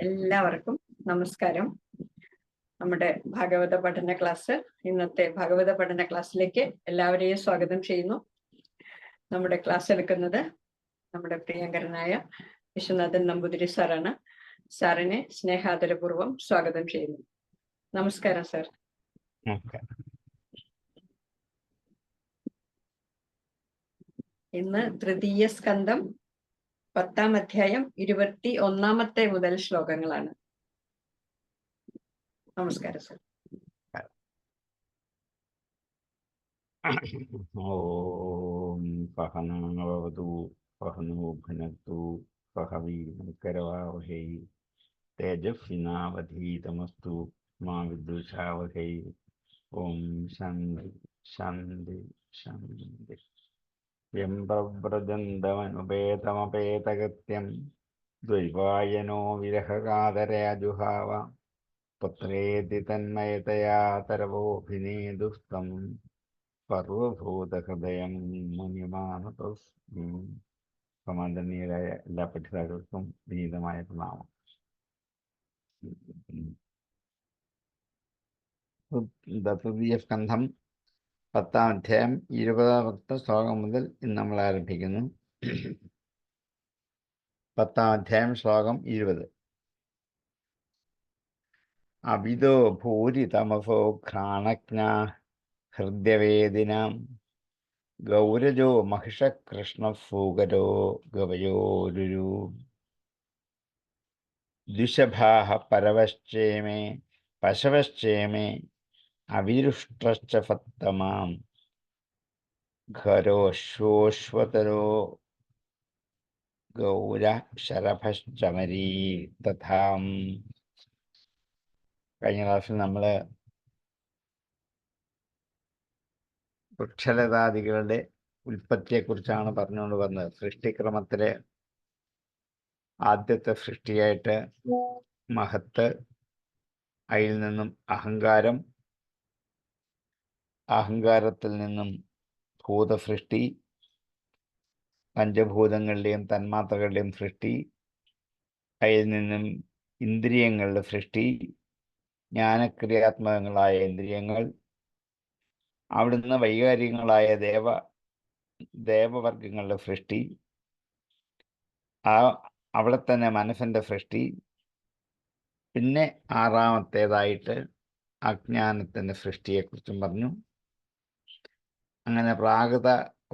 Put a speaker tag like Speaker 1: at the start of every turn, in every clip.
Speaker 1: എല്ലാവർക്കും നമസ്കാരം. നമ്മുടെ ഭാഗവത പഠന ക്ലാസ്, ഇന്നത്തെ ഭാഗവത പഠന ക്ലാസ്സിലേക്ക് എല്ലാവരെയും സ്വാഗതം ചെയ്യുന്നു. നമ്മുടെ ക്ലാസ് എടുക്കുന്നത് നമ്മുടെ പ്രിയങ്കരനായ വിശ്വനാഥൻ നമ്പൂതിരി സാറാണ്. സാറിനെ സ്നേഹാദരപൂർവ്വം സ്വാഗതം ചെയ്യുന്നു. നമസ്കാരം സാർ. ഇന്ന് തൃതീയ സ്കന്ധം 10-ാം അധ്യായം 21-ാമത്തെ മുതൽ ശ്ലോകങ്ങളാണ്. നമസ്കാരം സർ.
Speaker 2: ഓം സഹനാവതു സഹനോ ഭുനക്തു സഹ വീര്യംകരവാവഹൈ തേജസ്വിനാവധീതമസ്തു മാ വിദ്വിഷാവഹൈ. ഓം ശാന്തി ശാന്തി ശാന്തി. യം പ്രവ്രജന്തമനുപേതമപേതകൃത്യം ദ്വൈപായനോ വിരഹകാതരയാജുഹാവ പുത്രേതി തന്മയതയാ തരവോഭിനേദുസ്തം സർവഭൂതഹൃദയം മുനിമാനതോസ്മി. സമാദരണീയരായ എല്ലാ പഠിതാക്കൾക്കും വിനീതമായ പ്രണാമം. തൃതീയ സ്കന്ധം 10-ാം അധ്യായം 20-ാമത്തെ ശ്ലോകം മുതൽ ഇന്ന് നമ്മൾ ആരംഭിക്കുന്നു. 10-ാം അധ്യായം ശ്ലോകം 20. അവിദോ ഭൂരി തമസോ ഘ്രാണജ്ഞ ഹൃദ്യവേദിനാം ഗൗരജോ മഹിഷകൃഷ്ണസൂകരോ ഗവയോരുരു ദ്വിഷഭാഃ പരവശ്ചേമേ പശവശ്ചേമേ അവിരുഷ്ടശ്ച ഫത്തമാം ഖരോശ്വോശ്വതരോ ഗൗര ശരഭശ്ചമരീ തഥാം. കഴിഞ്ഞ ക്ലാസ്സിൽ നമ്മൾ വൃക്ഷലതാദികളുടെ ഉൽപ്പത്തിയെക്കുറിച്ചാണ് പറഞ്ഞുകൊണ്ട് വന്നത്. സൃഷ്ടിക്രമത്തിലെ ആദ്യത്തെ സൃഷ്ടിയായിട്ട് മഹത്ത്, അതിൽ നിന്നും അഹങ്കാരം, അഹങ്കാരത്തിൽ നിന്നും ഭൂതസൃഷ്ടി, പഞ്ചഭൂതങ്ങളുടെയും തന്മാത്രകളുടെയും സൃഷ്ടി, അതിൽ നിന്നും ഇന്ദ്രിയങ്ങളുടെ സൃഷ്ടി, ജ്ഞാനക്രിയാത്മകങ്ങളായ ഇന്ദ്രിയങ്ങൾ, അവിടുന്ന് വൈകാരികങ്ങളായ ദേവവർഗങ്ങളുടെ സൃഷ്ടി, അവിടെ തന്നെ മനസ്സിൻ്റെ സൃഷ്ടി, പിന്നെ ആറാമത്തേതായിട്ട് അജ്ഞാനത്തിൻ്റെ സൃഷ്ടിയെക്കുറിച്ചും പറഞ്ഞു. അങ്ങനെ പ്രാകൃത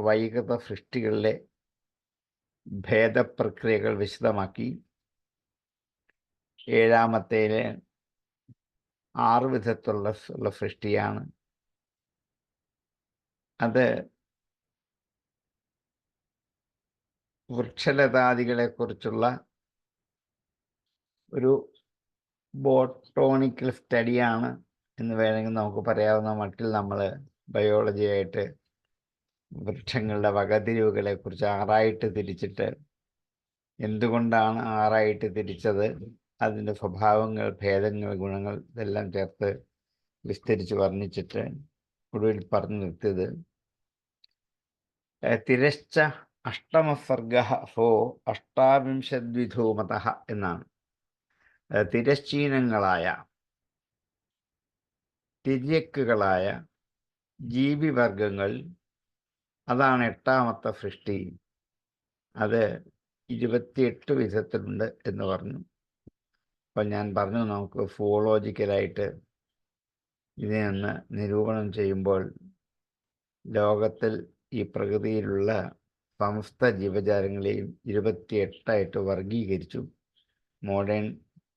Speaker 2: വൈകൃത സൃഷ്ടികളിലെ ഭേദപ്രക്രിയകൾ വിശദമാക്കി. ഏഴാമത്തേല് 6 വിധത്തിലുള്ള സൃഷ്ടിയാണ്. അത് വൃക്ഷലതാദികളെക്കുറിച്ചുള്ള ഒരു ബോട്ടോണിക്കൽ സ്റ്റഡിയാണ് എന്ന് വേണമെങ്കിൽ നമുക്ക് പറയാവുന്ന മട്ടിൽ നമ്മൾ ബയോളജിയായിട്ട് വൃക്ഷങ്ങളുടെ വകതിരിവുകളെക്കുറിച്ച് 6ആയിട്ട് തിരിച്ചിട്ട് എന്തുകൊണ്ടാണ് 6ആയിട്ട് തിരിച്ചത്, അതിൻ്റെ സ്വഭാവങ്ങൾ, ഭേദങ്ങൾ, ഗുണങ്ങൾ ഇതെല്ലാം ചേർത്ത് വിസ്തരിച്ച് വർണ്ണിച്ചിട്ട് ഒടുവിൽ പറഞ്ഞു നിർത്തിയത് തിരശ്ച അഷ്ടമസർഗഃ സോ അഷ്ടാവിംശദ്വിധൂമതഃ എന്നാണ്. തിരശ്ചീനങ്ങളായ തിര്യക്കുകളായ ജീവിവർഗങ്ങൾ, അതാണ് 8ാമത്തെ സൃഷ്ടി. അത് 28 വിധത്തിലുണ്ട് എന്ന് പറഞ്ഞു. അപ്പം ഞാൻ പറഞ്ഞു, നമുക്ക് സുവോളജിക്കലായിട്ട് ഇതിനെ ഒന്ന് നിരൂപണം ചെയ്യുമ്പോൾ ലോകത്തിൽ ഈ പ്രകൃതിയിലുള്ള സമസ്ത ജീവജാലങ്ങളെയും 28ആയിട്ട് വർഗീകരിച്ചു. മോഡേൺ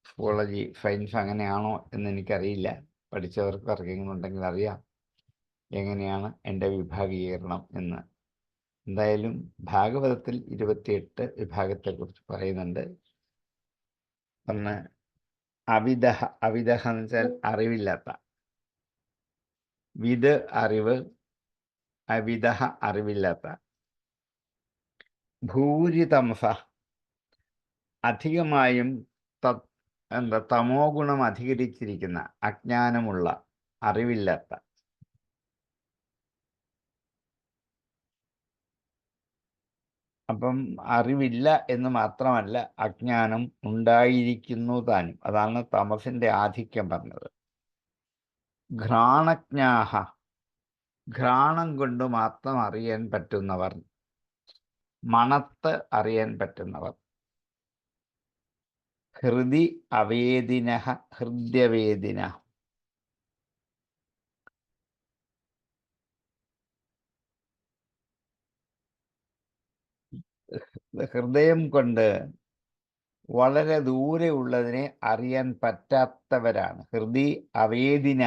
Speaker 2: സുവോളജി സയൻസ് അങ്ങനെയാണോ എന്ന് എനിക്കറിയില്ല. പഠിച്ചവർക്ക് ആർക്കെങ്കിലും ഉണ്ടെങ്കിൽ അറിയാം എങ്ങനെയാണ് എൻ്റെ വിഭാഗീകരണം എന്ന്. എന്തായാലും ഭാഗവതത്തിൽ 28 വിഭാഗത്തെക്കുറിച്ച് പറയുന്നുണ്ട്. ഒന്ന് അവിദഹ. അവിദഹ എന്ന് വെച്ചാൽ അറിവില്ലാത്ത. വിദ് അറിവ്, അവിദഹ അറിവില്ലാത്ത. ഭൂരിതമസ അധികമായും തമോ ഗുണം അധികരിച്ചിരിക്കുന്ന, അജ്ഞാനമുള്ള, അറിവില്ലാത്ത. അപ്പം അറിവില്ല എന്ന് മാത്രമല്ല, അജ്ഞാനം ഉണ്ടായിരിക്കുന്നു താനും. അതാണ് തമസിന്റെ ആധിക്യം പറഞ്ഞത്. ഘ്രാണജ്ഞാഹ, ഘ്രാണം കൊണ്ട് മാത്രം അറിയാൻ പറ്റുന്നവർ, മണത്ത് അറിയാൻ പറ്റുന്നവർ. ഹൃദി അവേദിന, ഹൃദ്യവേദിന. ഹൃദയം കൊണ്ട് വളരെ ദൂരെ ഉള്ളതിനെ അറിയാൻ പറ്റാത്തവരാണ് ഹൃദി അവേദിന.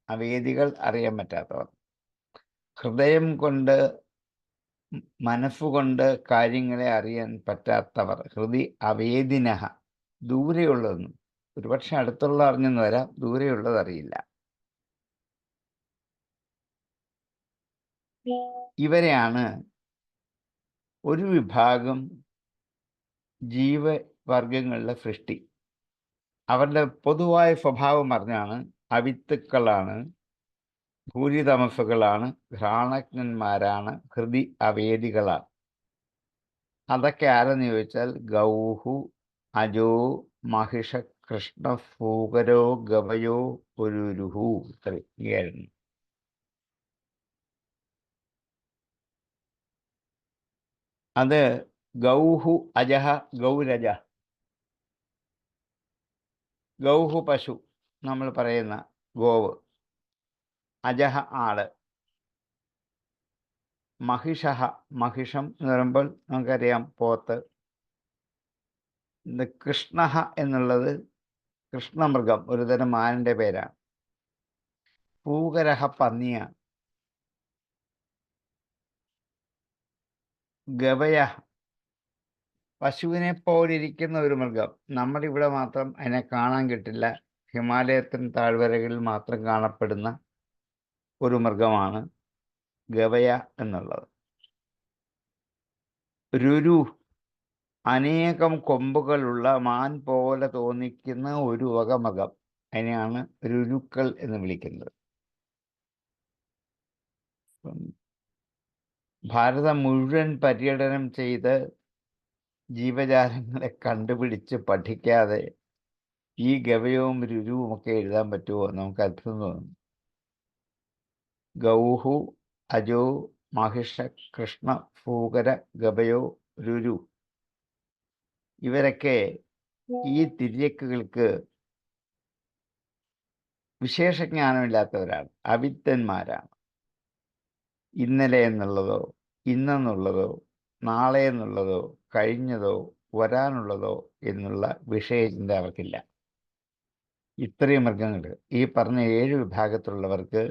Speaker 2: അവേദികൾ അറിയാൻ പറ്റാത്തവർ. ഹൃദയം കൊണ്ട്, മനസ്സുകൊണ്ട് കാര്യങ്ങളെ അറിയാൻ പറ്റാത്തവർ. ഹൃദി അവേദിന, ദൂരെയുള്ളതൊന്നും. ഒരുപക്ഷെ അടുത്തുള്ള അറിഞ്ഞെന്ന് വരാം, ദൂരെയുള്ളത് അറിയില്ല. ഇവരെയാണ് ഒരു വിഭാഗം ജീവവർഗങ്ങളുടെ സൃഷ്ടി. അവരുടെ പൊതുവായ സ്വഭാവം പറഞ്ഞാണ് അവിത്തുക്കളാണ്, ഭൂരിതമസ്സുകളാണ്, ഘ്രാണജ്ഞന്മാരാണ്, ഹൃദി അവേദികളാണ്. അതൊക്കെ ആരെന്ന് ചോദിച്ചാൽ ഗൗഹു, അജോ, മഹിഷ, കൃഷ്ണ, പൂകരോ, ഗവയോ, ഒരുരുഹു. ഇത്രയായിരുന്നു. അത് ഗൗഹു അജഹ ഗൗരജ. ഗൗഹു പശു, നമ്മൾ പറയുന്ന ഗോവ്. അജഹ ആട്. മഹിഷഹ, മഹിഷം എന്ന് പറയുമ്പോൾ നമുക്കറിയാം പോത്ത്. കൃഷ്ണഹ എന്നുള്ളത് കൃഷ്ണമൃഗം, ഒരുതരം മാനിൻ്റെ പേരാണ്. പൂകരഹ പന്നിയ. ഗവയ, പശുവിനെ പോലിരിക്കുന്ന ഒരു മൃഗം. നമ്മുടെ ഇവിടെ മാത്രം അതിനെ കാണാൻ കിട്ടില്ല, ഹിമാലയത്തിൻ താഴ്വരകളിൽ മാത്രം കാണപ്പെടുന്ന ഒരു മൃഗമാണ് ഗവയ എന്നുള്ളത്. രുരു, അനേകം കൊമ്പുകളുള്ള മാൻ പോലെ തോന്നിക്കുന്ന ഒരു വക മൃഗം. അതിനെയാണ് രുരുക്കൾ എന്ന് വിളിക്കുന്നത്. ഭാരതം മുഴുവൻ പര്യടനം ചെയ്ത് ജീവജാലങ്ങളെ കണ്ടുപിടിച്ച് പഠിക്കാതെ ഈ ഗവയവും രുരുവും ഒക്കെ എഴുതാൻ പറ്റുമോ? നമുക്ക് അത്ഭുതം തോന്നും. ഗൗഹു, അജോ, മഹിഷ, കൃഷ്ണ, പൂകര, ഗവയോ, രുരു. ഇവരൊക്കെ ഈ തിര്യക്കുകൾക്ക് വിശേഷജ്ഞാനമില്ലാത്തവരാണ്, അവിദ്യന്മാരാണ്. ഇന്നലെ എന്നുള്ളതോ, ഇന്നെന്നുള്ളതോ, നാളെ എന്നുള്ളതോ, കഴിഞ്ഞതോ, വരാനുള്ളതോ എന്നുള്ള വിഷയചിന്ത അവർക്കില്ല. ഇത്രയും മൃഗങ്ങൾ, ഈ പറഞ്ഞ 7 വിഭാഗത്തിലുള്ളവർക്ക്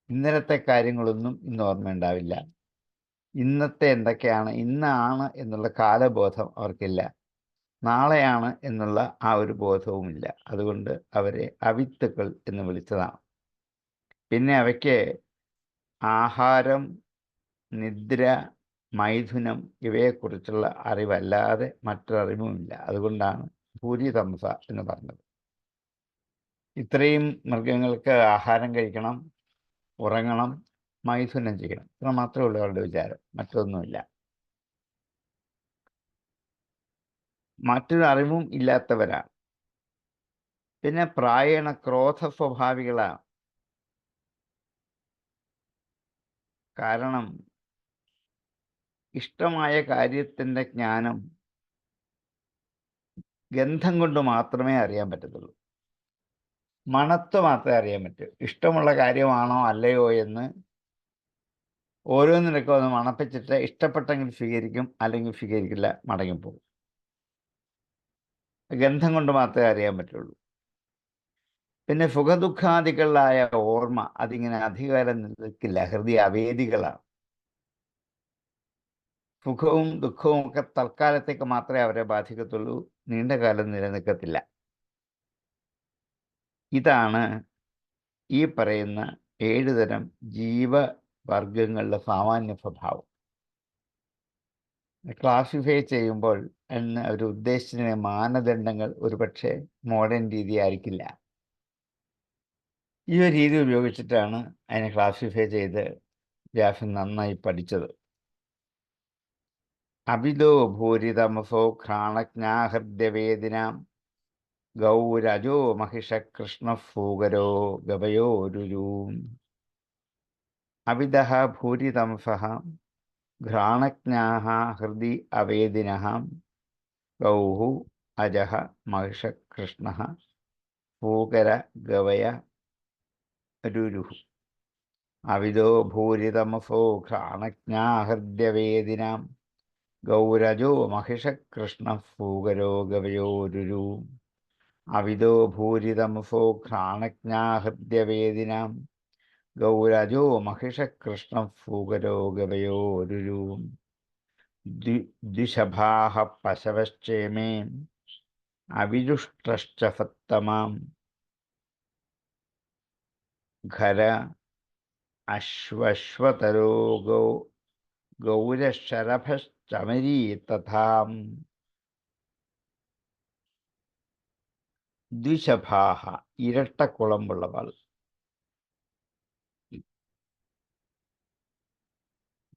Speaker 2: ഇന്നലത്തെ കാര്യങ്ങളൊന്നും ഇന്ന് ഓർമ്മയുണ്ടാവില്ല. ഇന്നത്തെ എന്തൊക്കെയാണ്, ഇന്നാണ് എന്നുള്ള കാലബോധം അവർക്കില്ല. നാളെയാണ് എന്നുള്ള ആ ഒരു ബോധവുമില്ല. അതുകൊണ്ട് അവരെ അവിത്തുക്കൾ എന്ന് വിളിച്ചതാണ്. പിന്നെ അവയ്ക്ക് ആഹാരം, നിദ്ര, മൈഥുനം ഇവയെക്കുറിച്ചുള്ള അറിവല്ലാതെ മറ്റൊരറിവുമില്ല. അതുകൊണ്ടാണ് ഭൂരിതമസ എന്ന് പറഞ്ഞത്. ഇത്രയും മൃഗങ്ങൾക്ക് ആഹാരം കഴിക്കണം, ഉറങ്ങണം, മൈഥുനം ചെയ്യണം. ഇത്ര മാത്രമേ ഉള്ളൂ അവരുടെ വിചാരം, മറ്റൊന്നുമില്ല. മറ്റൊരു അറിവും ഇല്ലാത്തവരാണ്. പിന്നെ പ്രായണ ക്രോധ സ്വഭാവികളാണ്. കാരണം ഇഷ്ടമായ കാര്യത്തിൻ്റെ ജ്ഞാനം ഗന്ധം കൊണ്ട് മാത്രമേ അറിയാൻ പറ്റത്തുള്ളൂ. മണത്ത് മാത്രമേ അറിയാൻ പറ്റൂ. ഇഷ്ടമുള്ള കാര്യമാണോ അല്ലയോ എന്ന് ഓരോന്നിനൊക്കെ ഒന്ന് മണപ്പിച്ചിട്ട് ഇഷ്ടപ്പെട്ടെങ്കിൽ സ്വീകരിക്കും, അല്ലെങ്കിൽ സ്വീകരിക്കില്ല, മടങ്ങിപ്പോകും. ഗന്ധം കൊണ്ട് മാത്രമേ അറിയാൻ പറ്റുള്ളൂ. പിന്നെ സുഖദുഃഖാദികളായ ഓർമ്മ അതിങ്ങനെ അധികാരം നിൽക്കില്ല. ഹൃദയ അവേദികളാണ്. സുഖവും ദുഃഖവും ഒക്കെ തൽക്കാലത്തേക്ക് മാത്രമേ അവരെ ബാധിക്കത്തുള്ളൂ, നീണ്ടകാലം നിലനിൽക്കത്തില്ല. ഇതാണ് ഈ പറയുന്ന 7 തരം ജീവവർഗങ്ങളുടെ സാമാന്യ സ്വഭാവം. ക്ലാസിഫൈ ചെയ്യുമ്പോൾ എന്ന് ഒരു ഉദ്ദേശിച്ച മാനദണ്ഡങ്ങൾ ഒരുപക്ഷെ മോഡേൺ രീതി ആയിരിക്കില്ല. ഈ ഒരു രീതി ഉപയോഗിച്ചിട്ടാണ് അതിനെ ക്ലാസിഫൈ ചെയ്ത് വ്യാസൻ നന്നായി പഠിച്ചത്. അവിദോ ഭൂരിതമസോ ഘ്രാണജ്ഞാഹൃദ്യവേദിനാം ഗൗരജോ മഹിഷകൃഷ്ണഫൂകരോ ഗവയോരുരൂം. അവിദഃ ഭൂരിതമസഃ ഘ്രാണജ്ഞാഃ ഹൃദി അവേദിനഃ ഗൗഃ അജഃ മഹിഷകൃഷ്ണഃ ഫൂകര ഗവയ രുരുഃ. അവിദോ ഭൂരിതമസോ ഘ്രാണജ്ഞാഹൃദ്യവേദിനാം ഗൗരജോ മഹിഷകൃഷ്ണഫൂകരോ ഗവയോരുരൂം. അവിദോ ഭൂരിതമസോ ഘ്രാണജ്ഞാഹൃദ്യവേദിനാം ഗൗരജോ മഹിഷകൃഷ്ണഫൂകരോ ഗവയോരുരൂം. ദ്വിശഭാഃ പശവശ്ചേമേ അവിരുഷ്ടശ്ച ഫത്തമാം ഖര അശ്വശ്വതരോ ഗൗരശരഭശ്ചമരീ തഥാം. ദ്വിശഭാഃ ഇരട്ടക്കുളമ്പുള്ളവൾ.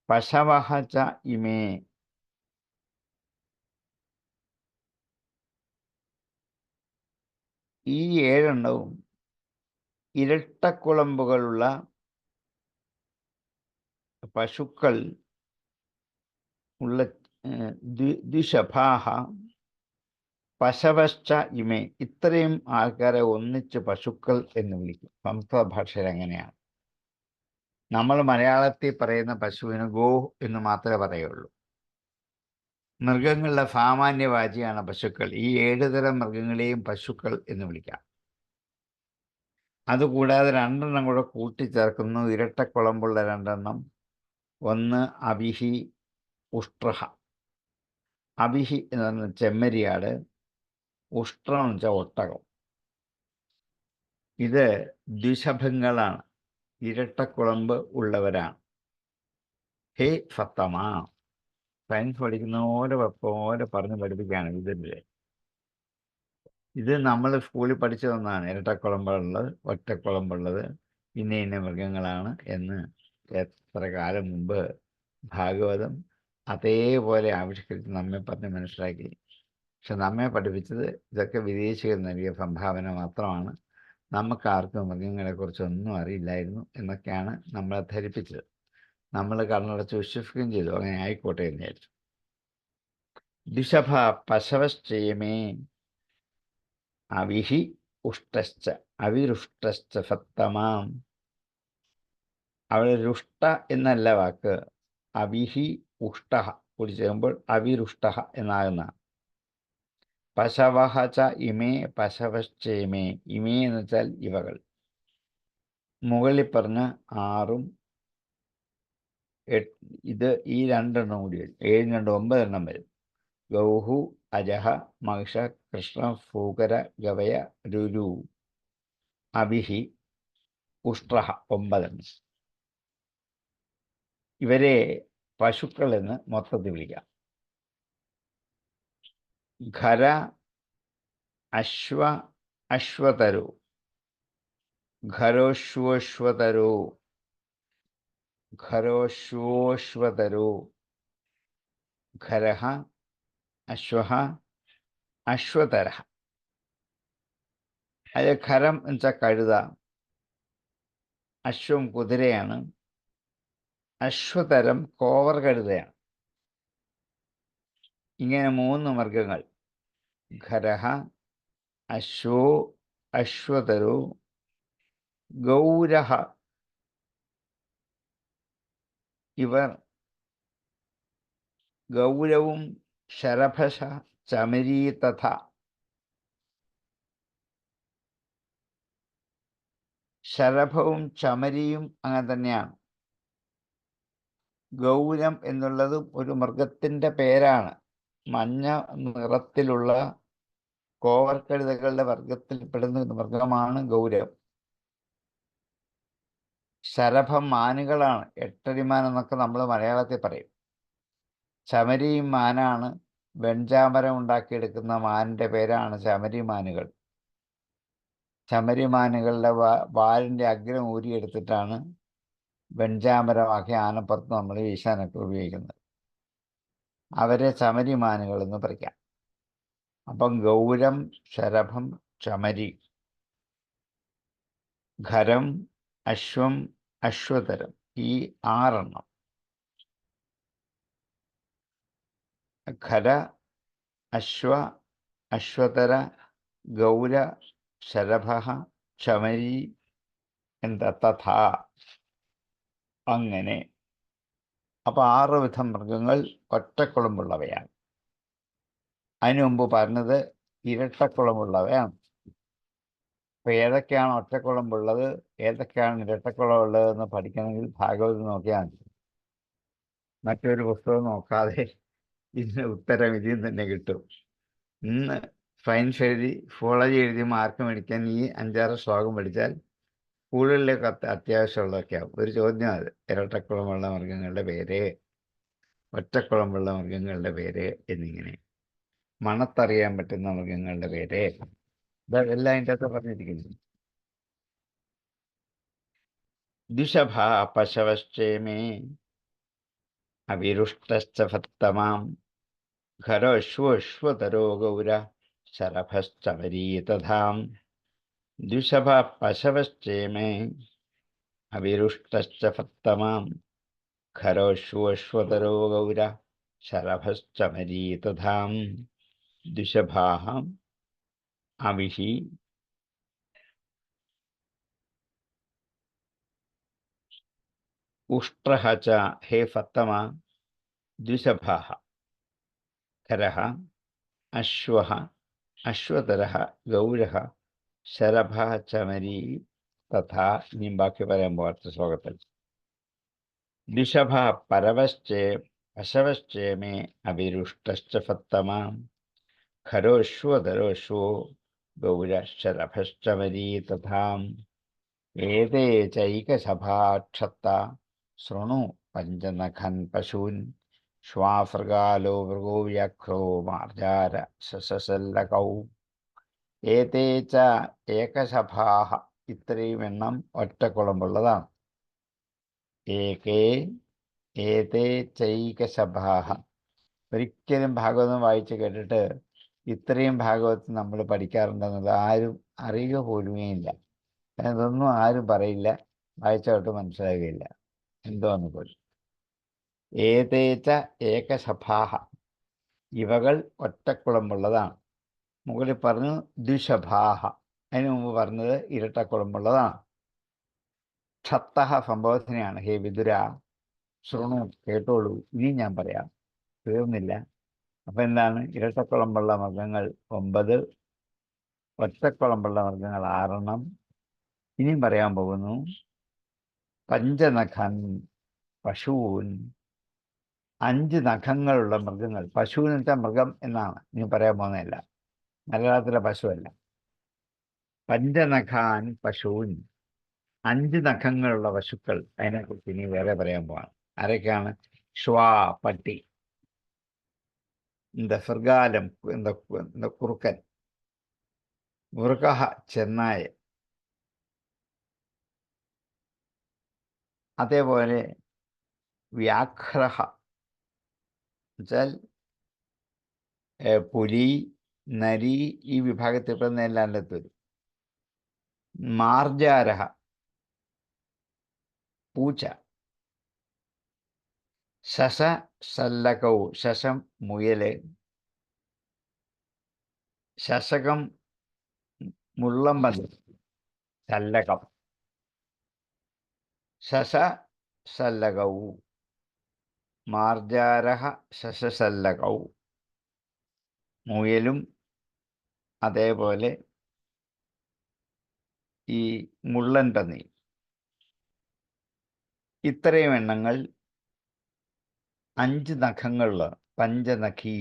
Speaker 2: പശവഃ ച ഇമേ ഈ 7 എണ്ണവും ഇരട്ടക്കുളമ്പുകളുള്ള പശുക്കൾ ഉള്ള ദ്വിശഭാഃ പശവശ്ച ഇമേ. ഇത്രയും ആൾക്കാരെ ഒന്നിച്ച് പശുക്കൾ എന്ന് വിളിക്കും. സംസ്കൃത ഭാഷയിൽ അങ്ങനെയാണ്. നമ്മൾ മലയാളത്തിൽ പറയുന്ന പശുവിന് ഗോ എന്ന് മാത്രമേ പറയുള്ളൂ. മൃഗങ്ങളുടെ സാമാന്യവാചിയാണ് പശുക്കൾ. ഈ 7 തരം മൃഗങ്ങളെയും പശുക്കൾ എന്ന് വിളിക്കാം. അതുകൂടാതെ 2 എണ്ണം കൂടെ കൂട്ടിച്ചേർക്കുന്നു, ഇരട്ടക്കുളമ്പുള്ള 2 എണ്ണം. ഒന്ന് അവിഹി, ഉഷ്ട്രഹ. അവിഹി എന്ന് പറഞ്ഞ ചെമ്മരിയാട്, ഉഷ്ട്രം എന്ന് വെച്ചാൽ ഒട്ടകം. ഇത് ദ്വിശഭങ്ങളാണ്, ഇരട്ടക്കുളമ്പ് ഉള്ളവരാണ്. ഹേ സത്തമ. സയൻസ് പഠിക്കുന്ന പോലെ പറഞ്ഞ് പഠിപ്പിക്കുകയാണ് ഇതിൻ്റെ. ഇത് നമ്മൾ സ്കൂളിൽ പഠിച്ചതൊന്നാണ്. ഇരട്ടക്കുളമ്പുള്ളത്, ഒറ്റക്കുളമ്പുള്ളത്, ഇന്ന മൃഗങ്ങളാണ് എന്ന് എത്ര കാലം മുമ്പ് ഭാഗവതം അതേപോലെ ആവിഷ്കരിച്ച് നമ്മെ പറഞ്ഞ് മനസ്സിലാക്കി. പക്ഷെ നമ്മെ പഠിപ്പിച്ചത് ഇതൊക്കെ വിദേശികൾ നൽകിയ സംഭാവന മാത്രമാണ്. നമുക്കാർക്കും മൃഗങ്ങളെക്കുറിച്ചൊന്നും അറിയില്ലായിരുന്നു എന്നൊക്കെയാണ് നമ്മളെ ധരിപ്പിച്ചത്. നമ്മൾ കണ്ണടച്ച് വിശ്വസിക്കുകയും ചെയ്തു. അങ്ങനെ ആയിക്കോട്ടെ എന്ന് വിചാരിച്ചു. ദ്വിശഭ പശവശ്ചേമേ അവിഹി ഉഷ്ടശ്ച അവിരുഷ്ടശ്ച സത്തമാം. അവിടെ രുഷ്ട എന്നല്ല വാക്ക്, അവിഹി ഉഷ്ട കൂടി ചേരുമ്പോൾ അവിരുഷ്ട എന്നാകുന്ന. പശവഹ ച ഇമേ പശവശ്ചേമേ. ഇമേ എന്ന് വെച്ചാൽ ഇവകൾ. മുകളിൽ പറഞ്ഞ 6ഉം ഇത് ഈ 2 എണ്ണം കൂടി വരും. 7 2 9 എണ്ണം വരും. ഗൗഹു അജഹ മഹിഷ കൃഷ്ണ ഫൂകര ഗവയ രുരു. അവിഹി ഉഷ്ട്രഹ 9 എണ്ണം. ഇവരെ പശുക്കൾ എന്ന് മൊത്തത്തിൽ വിളിക്കാം. ഖര അശ്വതരോ, ഖരോശ്വതരോ, ഖരോശ്വതരോ, ഖരഃ അശ്വഃ അശ്വതരഃ. അത് ഖരം എന്ന് വെച്ചാൽ കഴുത, അശ്വം കുതിരയാണ്, അശ്വതരം കോവർ കഴുതയാണ്. ഇങ്ങനെ 3 മൃഗങ്ങൾ. ഖരഃ അശ്വോ അശ്വതരോ ഗൗരഃ. ഇവർ ഗൗരവും ശരഭശ ചമരീ തഥ. ശരഭവും ചമരിയും അങ്ങനെ തന്നെയാണ്. ഗൗരം എന്നുള്ളതും ഒരു മൃഗത്തിൻ്റെ പേരാണ്. മഞ്ഞ നിറത്തിലുള്ള കോവർ കഴുതകളുടെ വർഗത്തിൽപ്പെടുന്ന മൃഗമാണ് ഗൗരം. ശരഭം മാനുകളാണ്. 8അടിമാൻ എന്നൊക്കെ നമ്മൾ മലയാളത്തിൽ പറയും. ചമരിയും മാനാണ്. വെൺചാമരം ഉണ്ടാക്കിയെടുക്കുന്ന മാനിൻ്റെ പേരാണ് ചമരിമാനുകൾ. ചമരിമാനുകളുടെ വാലിൻ്റെ അഗ്രം ഊരിയെടുത്തിട്ടാണ് വെൺചാമരമാക്കി ആനപ്പുറത്ത് നമ്മൾ വീശാനൊക്കെ ഉപയോഗിക്കുന്നത്. അവരെ ചമരിമാനുകൾ എന്ന് പറയാം. അപ്പം ഗൗരം, ശരഭം, ചമരി, ഖരം, അശ്വം, അശ്വതരം, ഈ 6 ഖര, അശ്വ, അശ്വതര, ഗൗര, ശരഭ, ചമരി, എന്താ തഥാ, അങ്ങനെ. അപ്പോൾ 6 വിധം മൃഗങ്ങൾ ഒറ്റക്കുളമ്പുള്ളവയാണ്. അതിനു മുമ്പ് പറഞ്ഞത് ഇരട്ടക്കുളമ്പുള്ളവയാണ്. അപ്പോൾ ഏതൊക്കെയാണ് ഒറ്റക്കുളമ്പുള്ളത്, ഏതൊക്കെയാണ് ഇരട്ടക്കുളമുള്ളതെന്ന് പഠിക്കണമെങ്കിൽ ഭാഗവതം നോക്കിയാൽ മതി. മറ്റൊരു പുസ്തകം നോക്കാതെ ഇതിന് ഉത്തരം ഇതിൽ തന്നെ കിട്ടും. ഇന്ന് സയൻസ് എഴുതി സുവോളജി എഴുതി മാർക്ക് മേടിക്കാൻ ഈ 5-6 ശ്ലോകം പഠിച്ചാൽ സ്കൂളുകളിലേക്ക് അത്യാവശ്യമുള്ളതൊക്കെ ആവും. ഒരു ചോദ്യം അത്, ഇരട്ടക്കുളമുള്ള മൃഗങ്ങളുടെ പേര്, ഒറ്റക്കുളമുള്ള മൃഗങ്ങളുടെ പേര് എന്നിങ്ങനെ. മണത്തറിയാൻ പറ്റുന്ന മൃഗങ്ങളുടെ പേര്, ഇതെല്ലാം അതിൻ്റെ അകത്ത് പറഞ്ഞിരിക്കുന്നു. ദ്വിഷഭ പശവശ്ചേമേ അവിരുഷ്ടശ്ച ഭത്തമാം ഖരോശ്വതരോ ഗൗര ശരഭശ്ചമരീ തഥാം. ദ്വിഷഭ പശവശ്ചേമേ അവിരുഷ്ടശ്ച ഭത്തമാം ഖരോശ്വതരോ ഗൗര ശരഭശ്ചമരീ തഥാം. ദ്വിഷഭാഃ അവിഃ ഉഷ്ട്രഃ ച ഹേ ഫത്തമ. ദ്വിഷഭാഃ ഖരഃ, അശ്വഃ, അശ്വതരഃ, ഗൗരഃ, ശരഭഃ, ചമരീ തഥാ. ഇനിയും ബാക്കി പറയാൻ പോകാത്ത ശ്ലോകത്തിൽ. ദ്വിഷഭ പശവശ്ചേമേ അവിരുഷ്ടശ്ച ഫത്തമാം ഖരോശ്വതരോശ്വോ ഗൗര ശരഭശ്ചമരീ തഥാം. ഏതേ ചൈകശഭാക്ഷത്ത ശൃണു പഞ്ചനഖൻ പശൂൻ ശ്വാസൃഗാലോ മൃഗോ വ്യാഘ്രോ മാർജാര ശശസല്ലകൗ. ഏതേ ച ഏകശഭാഃ, ഇത്രയും എണ്ണം ഒറ്റക്കുളമ്പുള്ളതാണ്. ഏതേ ചൈകശഭാഃ. ഒരിക്കലും ഭാഗവതം വായിച്ച് കേട്ടിട്ട് ഇത്രയും ഭാഗവതം നമ്മൾ പഠിക്കാറുണ്ടെന്നത് ആരും അറിയുക പോലുമേ ഇല്ല. ഇതൊന്നും ആരും പറയില്ല, വായിച്ചോട്ട് മനസ്സിലാകുകയില്ല എന്തോന്ന് പോലും. ഏതേച്ച ഏകശഭാഃ, ഇവകൾ ഒറ്റക്കുളമ്പുള്ളതാണ്. മുകളിൽ പറഞ്ഞു ദ്വിഷഭാഃ, അതിനു മുമ്പ് പറഞ്ഞത് ഇരട്ടക്കുളമ്പുള്ളതാണ്. ക്ഷത്തഃ സംബോധനയാണ്. ഹേ വിതുര, ശൃണു, കേട്ടോളൂ, ഇനി ഞാൻ പറയാം, തീർന്നില്ല. അപ്പം എന്താണ്? ഇരട്ടക്കുളമ്പുള്ള മൃഗങ്ങൾ 9, ഒറ്റക്കുളമ്പുള്ള മൃഗങ്ങൾ 6. ഇനിയും പറയാൻ പോകുന്നു. പഞ്ചനഖൻ പശൂൻ, 5 നഖങ്ങളുള്ള മൃഗങ്ങൾ. പശു എന്ന് വെച്ചാൽ മൃഗം എന്നാണ്, ഇനി പറയാൻ പോകുന്നതല്ല, മലയാളത്തിലെ പശുവല്ല. പഞ്ചനഖാൻ പശൂൻ, 5 നഖങ്ങളുള്ള പശുക്കൾ. അതിനെക്കുറിച്ച് ഇനി വേറെ പറയാൻ പോവാണ്. ആരൊക്കെയാണ്? ശ്വാ, പട്ടി, ഫൃഗാലം, കുറുക്കൻ, മൃഗഃ, ചെന്നായ, അതേപോലെ വ്യാഘ്രഃ എന്നുവെച്ചാൽ പുലി, നരി, ഈ വിഭാഗത്തിൽ പെടുന്ന എല്ലാം വരും. മാർജാരഃ, പൂച്ച. ശശസല്ലകൗ, ശശം, മുയല്. ശശകം, മുള്ളമ്പന്തി, ശല്ലകം. ശശസല്ലകൗ, മാർജാരഃ, ശശസല്ലകൗ, മുയലും അതേപോലെ ഈ മുള്ളൻ പന്നി. ഇത്രയും എണ്ണങ്ങൾ 5 നഖങ്ങളുള്ള പഞ്ചനഖി.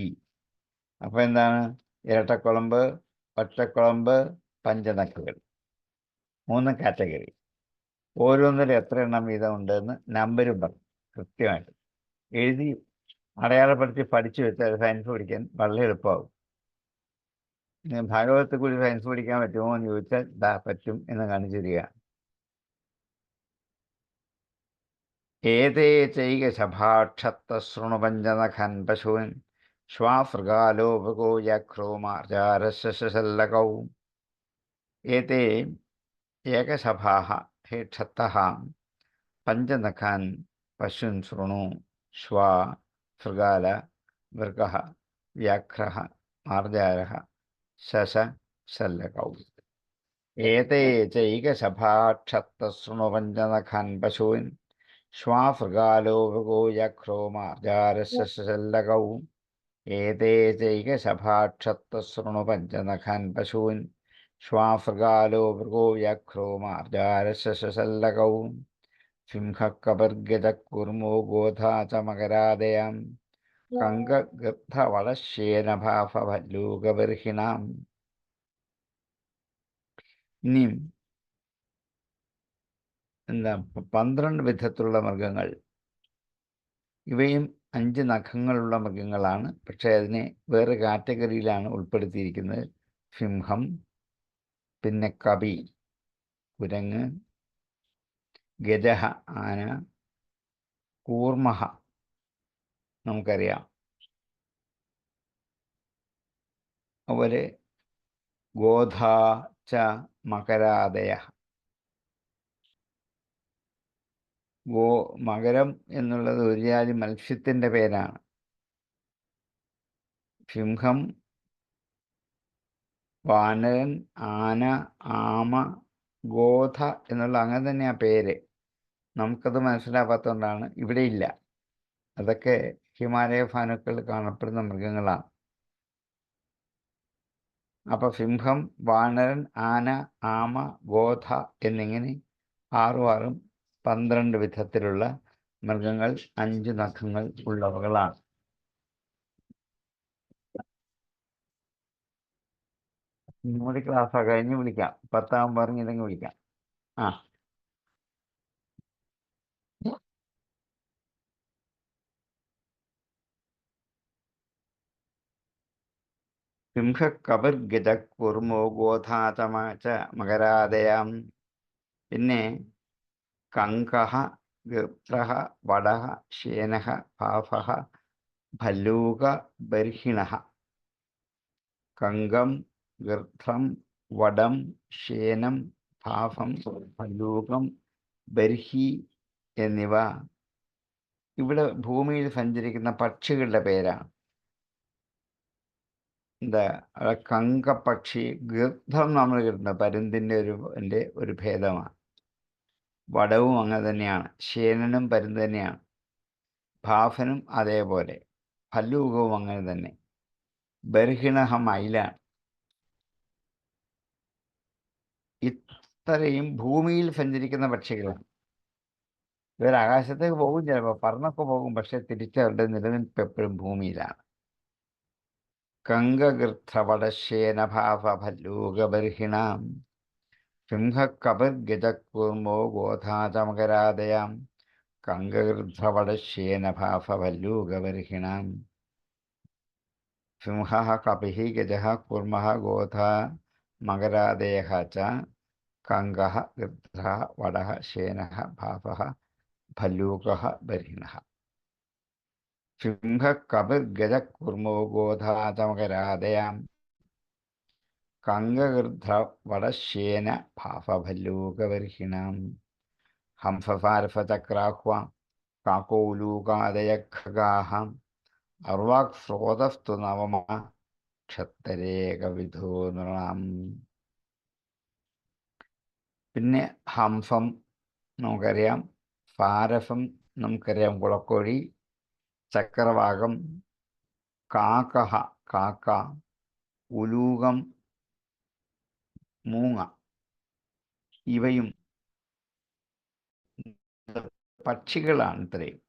Speaker 2: അപ്പോൾ എന്താണ്? ഇരട്ടക്കുളമ്പ്, ഒറ്റക്കുളമ്പ്, പഞ്ചനഖുകൾ, 3 കാറ്റഗറി. ഓരോന്നിലും എത്ര എണ്ണം വീതം ഉണ്ടെന്ന് നമ്പരും പറഞ്ഞു കൃത്യമായിട്ട് എഴുതി അടയാളപ്പെടുത്തി പഠിച്ചു വെച്ചാൽ സയൻസ് പഠിക്കാൻ വളരെ എളുപ്പമാകും. ഭാഗവതത്തിൽ കൂടി സയൻസ് പഠിക്കാൻ പറ്റുമോ എന്ന് ചോദിച്ചാൽ പറ്റും എന്ന് കാണിച്ചു തരിക. ഏതേ ചൈകശഭാക്ഷത്തശൃണുപഞ്ചനഖൻ പശൂൻ ശ്വാഫൃഗാലോപകോ യക്രോമാർജാരശല്ലകൗ. ഏതേ ഏകശഭാഃ ഹേ ക്ഷത്തഃ പഞ്ചനഖാൻ പശൂൻ ശൃണു ശ്വാ ഫൃഗാല വൃഗഃ വ്യാഘ്രഃ മാർജാരഃ ശശല്ലകൗ. ഏതേ ചൈകശഭാക്ഷത്തശൃണുപഞ്ചനഖാൻ പശൂൻ ശ്വാഫൃഗാലോപകോ യക്രോമാർജാരശല്ലകൗ. ഏതേ ചൈകശഭാക്ഷത്തശൃണുപഞ്ചനഖാൻ പശൂൻ ശ്വാഫൃഗാലോപകോ യക്രോമാർജാരശല്ലകൗ. സിംഹക്കപർഗജകൂർമോ ഗോധാ ച മകരാദയാം കങ്കഗർഭവളശ്യേനഭാഫഭല്ലൂകബർഹിണാം. ഇനിയും എന്താ 12 വിധത്തിലുള്ള മൃഗങ്ങൾ. ഇവയും 5 നഖങ്ങളുള്ള മൃഗങ്ങളാണ്. പക്ഷേ അതിനെ വേറെ കാറ്റഗറിയിലാണ് ഉൾപ്പെടുത്തിയിരിക്കുന്നത്. സിംഹം, പിന്നെ കപി കുരങ്ങ്, ഗജഹ ആന, കൂർമഹ നമുക്കറിയാം, അതുപോലെ ഗോധാ ച മകരാദയ. മകരം എന്നുള്ളത് ഒരു ജാതി മത്സ്യത്തിൻ്റെ പേരാണ്. സിംഹം, വാനരൻ, ആന, ആമ, ഗോധ എന്നുള്ള അങ്ങനെ തന്നെയാണ് പേര്. നമുക്കത് മനസ്സിലാക്കാത്തതുകൊണ്ടാണ് ഇവിടെ ഇല്ല. അതൊക്കെ ഹിമാലയ ഫാനുക്കളിൽ കാണപ്പെടുന്ന മൃഗങ്ങളാണ്. അപ്പോൾ സിംഹം, വാനരൻ, ആന, ആമ, ഗോധ എന്നിങ്ങനെ 6 12 വിധത്തിലുള്ള മൃഗങ്ങൾ 5 നഖങ്ങൾ ഉള്ളവകളാണ്. നമ്മുടെ ക്ലാസ് കഴിഞ്ഞ് വിളിക്കാം. 10 പറഞ്ഞില്ലെങ്കിൽ വിളിക്കാം. ആ സിംഹകപർഗജകൂർമോ ഗോധാ ച മകരാദയാം. പിന്നെ കങ്കഃ ഗർഭഃ വടഃ ശ്യേനഃ ഭാഫഃ ഭല്ലൂക ബർഹിണഃ. കങ്കം, ഗർഭം, വടം, ശ്യേനം, ഭാഫം, ഭല്ലൂകം, ബർഹി എന്നിവ ഇവിടെ ഭൂമിയിൽ സഞ്ചരിക്കുന്ന പക്ഷികളുടെ പേരാണ്. എന്താ കങ്കപ്പക്ഷി, ഗർഭം നമ്മൾ കിട്ടുന്ന പരുന്തിൻ്റെ ഒരു ഭേദമാണ്. വടവും അങ്ങനെ തന്നെയാണ്. ശ്യേനനും പരുന്ത് തന്നെയാണ്. ഭാഫനും അതേപോലെ. ഭല്ലൂകവും അങ്ങനെ തന്നെ. ബർഹിണഹ മയിലാണ്. ഇത്രയും ഭൂമിയിൽ സഞ്ചരിക്കുന്ന പക്ഷികളാണ്. ഇവർ ആകാശത്തേക്ക് പോകും, ചിലപ്പോൾ പറന്നൊക്കെ പോകും. പക്ഷെ തിരിച്ചവരുടെ നിലനിൽപ്പ് എപ്പോഴും ഭൂമിയിലാണ്. കങ്കഗൃധ്രവടശ്യേനഭാഫഭല്ലൂകബർഹിണാം. സിംഹകപർഗജകൂർമോ ഗോധാ ച മകരാദയാം കങ്കഗൃധ്രവടശ്യേനഭാഫഭല്ലൂകബർഹിണാം. സിംഹഃ, കപിഃ, ഗജഃ, കൂർമഃ, ഗോധാ, മകരാദയഃ ച കങ്കഃ, ഗൃധ്രഃ, വടഃ, ശ്യേനഃ, ഭാഫഃ, ഭല്ലൂകഃ, ബർഹിണഃ. സിംഹകപർഗജകൂർമോ ഗോധാ ച മകരാദയാം കങ്കഗൃധ്രവടശ്യേന ഭാഫഭല്ലൂകബർഹിണാം. ഹംസസാരസചക്രാഹ്വ കാകോലൂകാദയ ഖഗാഃ അർവാക്സ്രോതസ്തു നവമ ക്ഷത്തരേകവിധോ നൃണാം. പിന്നെ ഹംസം നമുക്കറിയാം, സാരസം നമുക്കറിയാം, കുളക്കോഴി, ചക്രവാകം, കാക്കഹ കാക്ക, ഉലൂകം മൂങ്ങ, ഇവയും പക്ഷികളാണ് ഇത്രയും.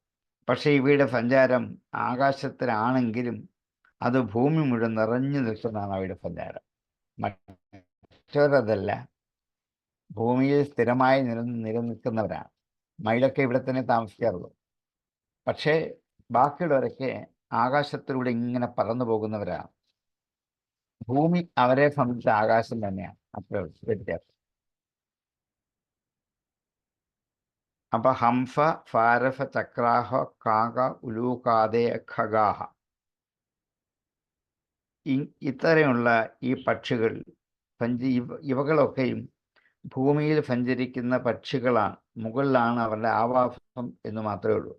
Speaker 2: പക്ഷേ ഇവയുടെ സഞ്ചാരം ആകാശത്തിലാണെങ്കിലും അത് ഭൂമി മുഴുവൻ നിറഞ്ഞു നിൽക്കുന്നതാണ് അവയുടെ സഞ്ചാരം. മറ്റവരതല്ല, ഭൂമിയിൽ സ്ഥിരമായി നിലനിൽക്കുന്നവരാണ്. മയിലൊക്കെ ഇവിടെ തന്നെ താമസിക്കാറുള്ളൂ. പക്ഷേ ബാക്കിയുള്ളവരൊക്കെ ആകാശത്തിലൂടെ ഇങ്ങനെ പറന്നു പോകുന്നവരാണ്. ഭൂമി അവരെ സംബന്ധിച്ച് ആകാശം തന്നെയാണ്. അത്ര വ്യത്യാസം. അപ്പൊ ഹംസ, ഫാരസ, ചക്രാഹ, കാക, ഉലൂകാദയ, ഖഗാഹ, ഇത്തരമുള്ള ഈ പക്ഷികൾ ഇവകളൊക്കെയും ഭൂമിയിൽ സഞ്ചരിക്കുന്ന പക്ഷികളാണ്. മുകളിലാണ് അവരുടെ ആവാസം എന്ന് മാത്രമേ ഉള്ളൂ.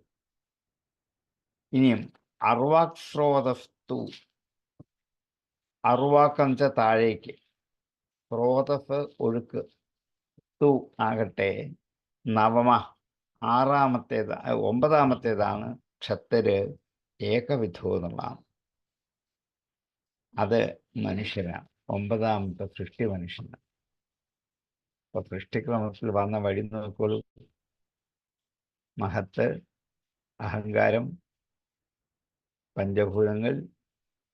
Speaker 2: ഇനിയും അർവാക് സ്രോതസ്തു, അർവാക്കം വെച്ചാൽ താഴേക്ക്, സ്രോതസ് ഒഴുക്ക്, തു ആകട്ടെ നവമ ഒമ്പതാമത്തേതാണ് ക്ഷത്തര് ഏകവിധോ എന്നുള്ളതാണ്. അത് മനുഷ്യരാണ്. ഒമ്പതാമത്തെ സൃഷ്ടി മനുഷ്യനാണ്. അപ്പൊ സൃഷ്ടിക്രമത്തിൽ വന്ന വഴി നോക്കോളൂ. മഹത്ത്, അഹങ്കാരം, പഞ്ചഭൂതങ്ങൾ,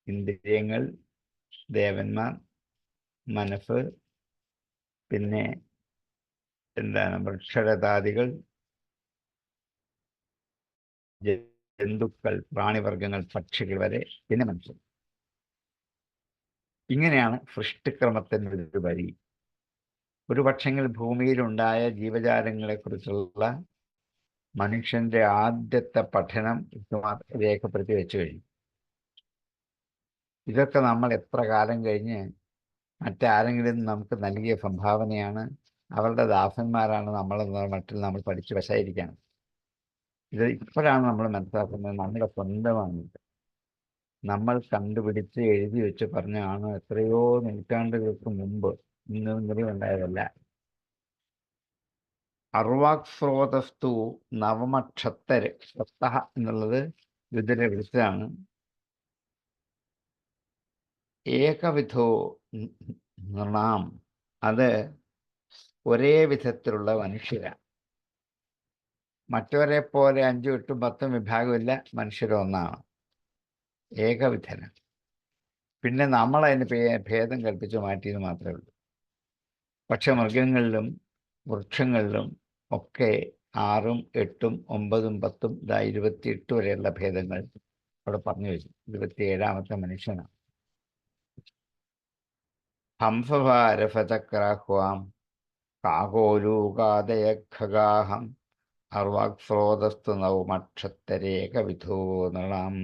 Speaker 2: ഇന്ദ്രിയങ്ങൾ, ദേവന്മാർ, മനസ്സ്, പിന്നെ എന്താണ് വൃക്ഷലതാദികൾ, ജന്തുക്കൾ, പ്രാണിവർഗങ്ങൾ, പക്ഷികൾ വരെ, പിന്നെ മനുഷ്യൻ. ഇങ്ങനെയാണ് സൃഷ്ടിക്രമത്തിൻ്റെ ഒരു വരി. ഒരു പക്ഷെങ്കിൽ ഭൂമിയിലുണ്ടായ ജീവജാലങ്ങളെക്കുറിച്ചുള്ള മനുഷ്യന്റെ ആദ്യത്തെ പഠനം രേഖപ്പെടുത്തി വെച്ചു കഴിഞ്ഞു. ഇതൊക്കെ നമ്മൾ എത്ര കാലം കഴിഞ്ഞ് മറ്റാരെങ്കിലും നമുക്ക് നൽകിയ സംഭാവനയാണ്, അവരുടെ ദാസന്മാരാണ് നമ്മളെന്ന മട്ടിൽ നമ്മൾ പഠിച്ച് വശായിരിക്കുകയാണ്. ഇത് ഇപ്പോഴാണ് നമ്മൾ മനസ്സിലാക്കുന്നത് നമ്മുടെ സ്വന്തമാണ്. നമ്മൾ കണ്ടുപിടിച്ച് എഴുതി വെച്ച് പറഞ്ഞാണ് എത്രയോ നൂറ്റാണ്ടുകൾക്ക് മുമ്പ് ഇന്നും ഉണ്ടായതല്ല. അർവാക് സ്രോതസ്തു നവമക്ഷത്തര്, സപ്തഹ എന്നുള്ളത് രുദ്ര വിളിച്ചതാണ്. ഏകവിധോ നൃണാം, അത് ഒരേ വിധത്തിലുള്ള മനുഷ്യരാണ്. മറ്റവരെ പോലെ 5, 8, 10 വിഭാഗമില്ല. മനുഷ്യരൊന്നാണ്, ഏകവിധന. പിന്നെ നമ്മളതിന് ഭേദം കൽപ്പിച്ച് മാറ്റിയത് മാത്രമേ ഉള്ളൂ. പക്ഷെ മൃഗങ്ങളിലും വൃക്ഷങ്ങളിലും ഒക്കെ 6, 8, 9, 10, 28 വരെയുള്ള ഭേദങ്ങൾ അവിടെ പറഞ്ഞു വെച്ചു. 27ാമത്തെ മനുഷ്യനാണ്. ഹംസഭാരഫചക്രാഹ്വാം കാകോലൂകാദയ ഖഗാഹം അർവാക്സ്രോതസ്തു നവമക്ഷത്തരേകവിധോ നൃണാം.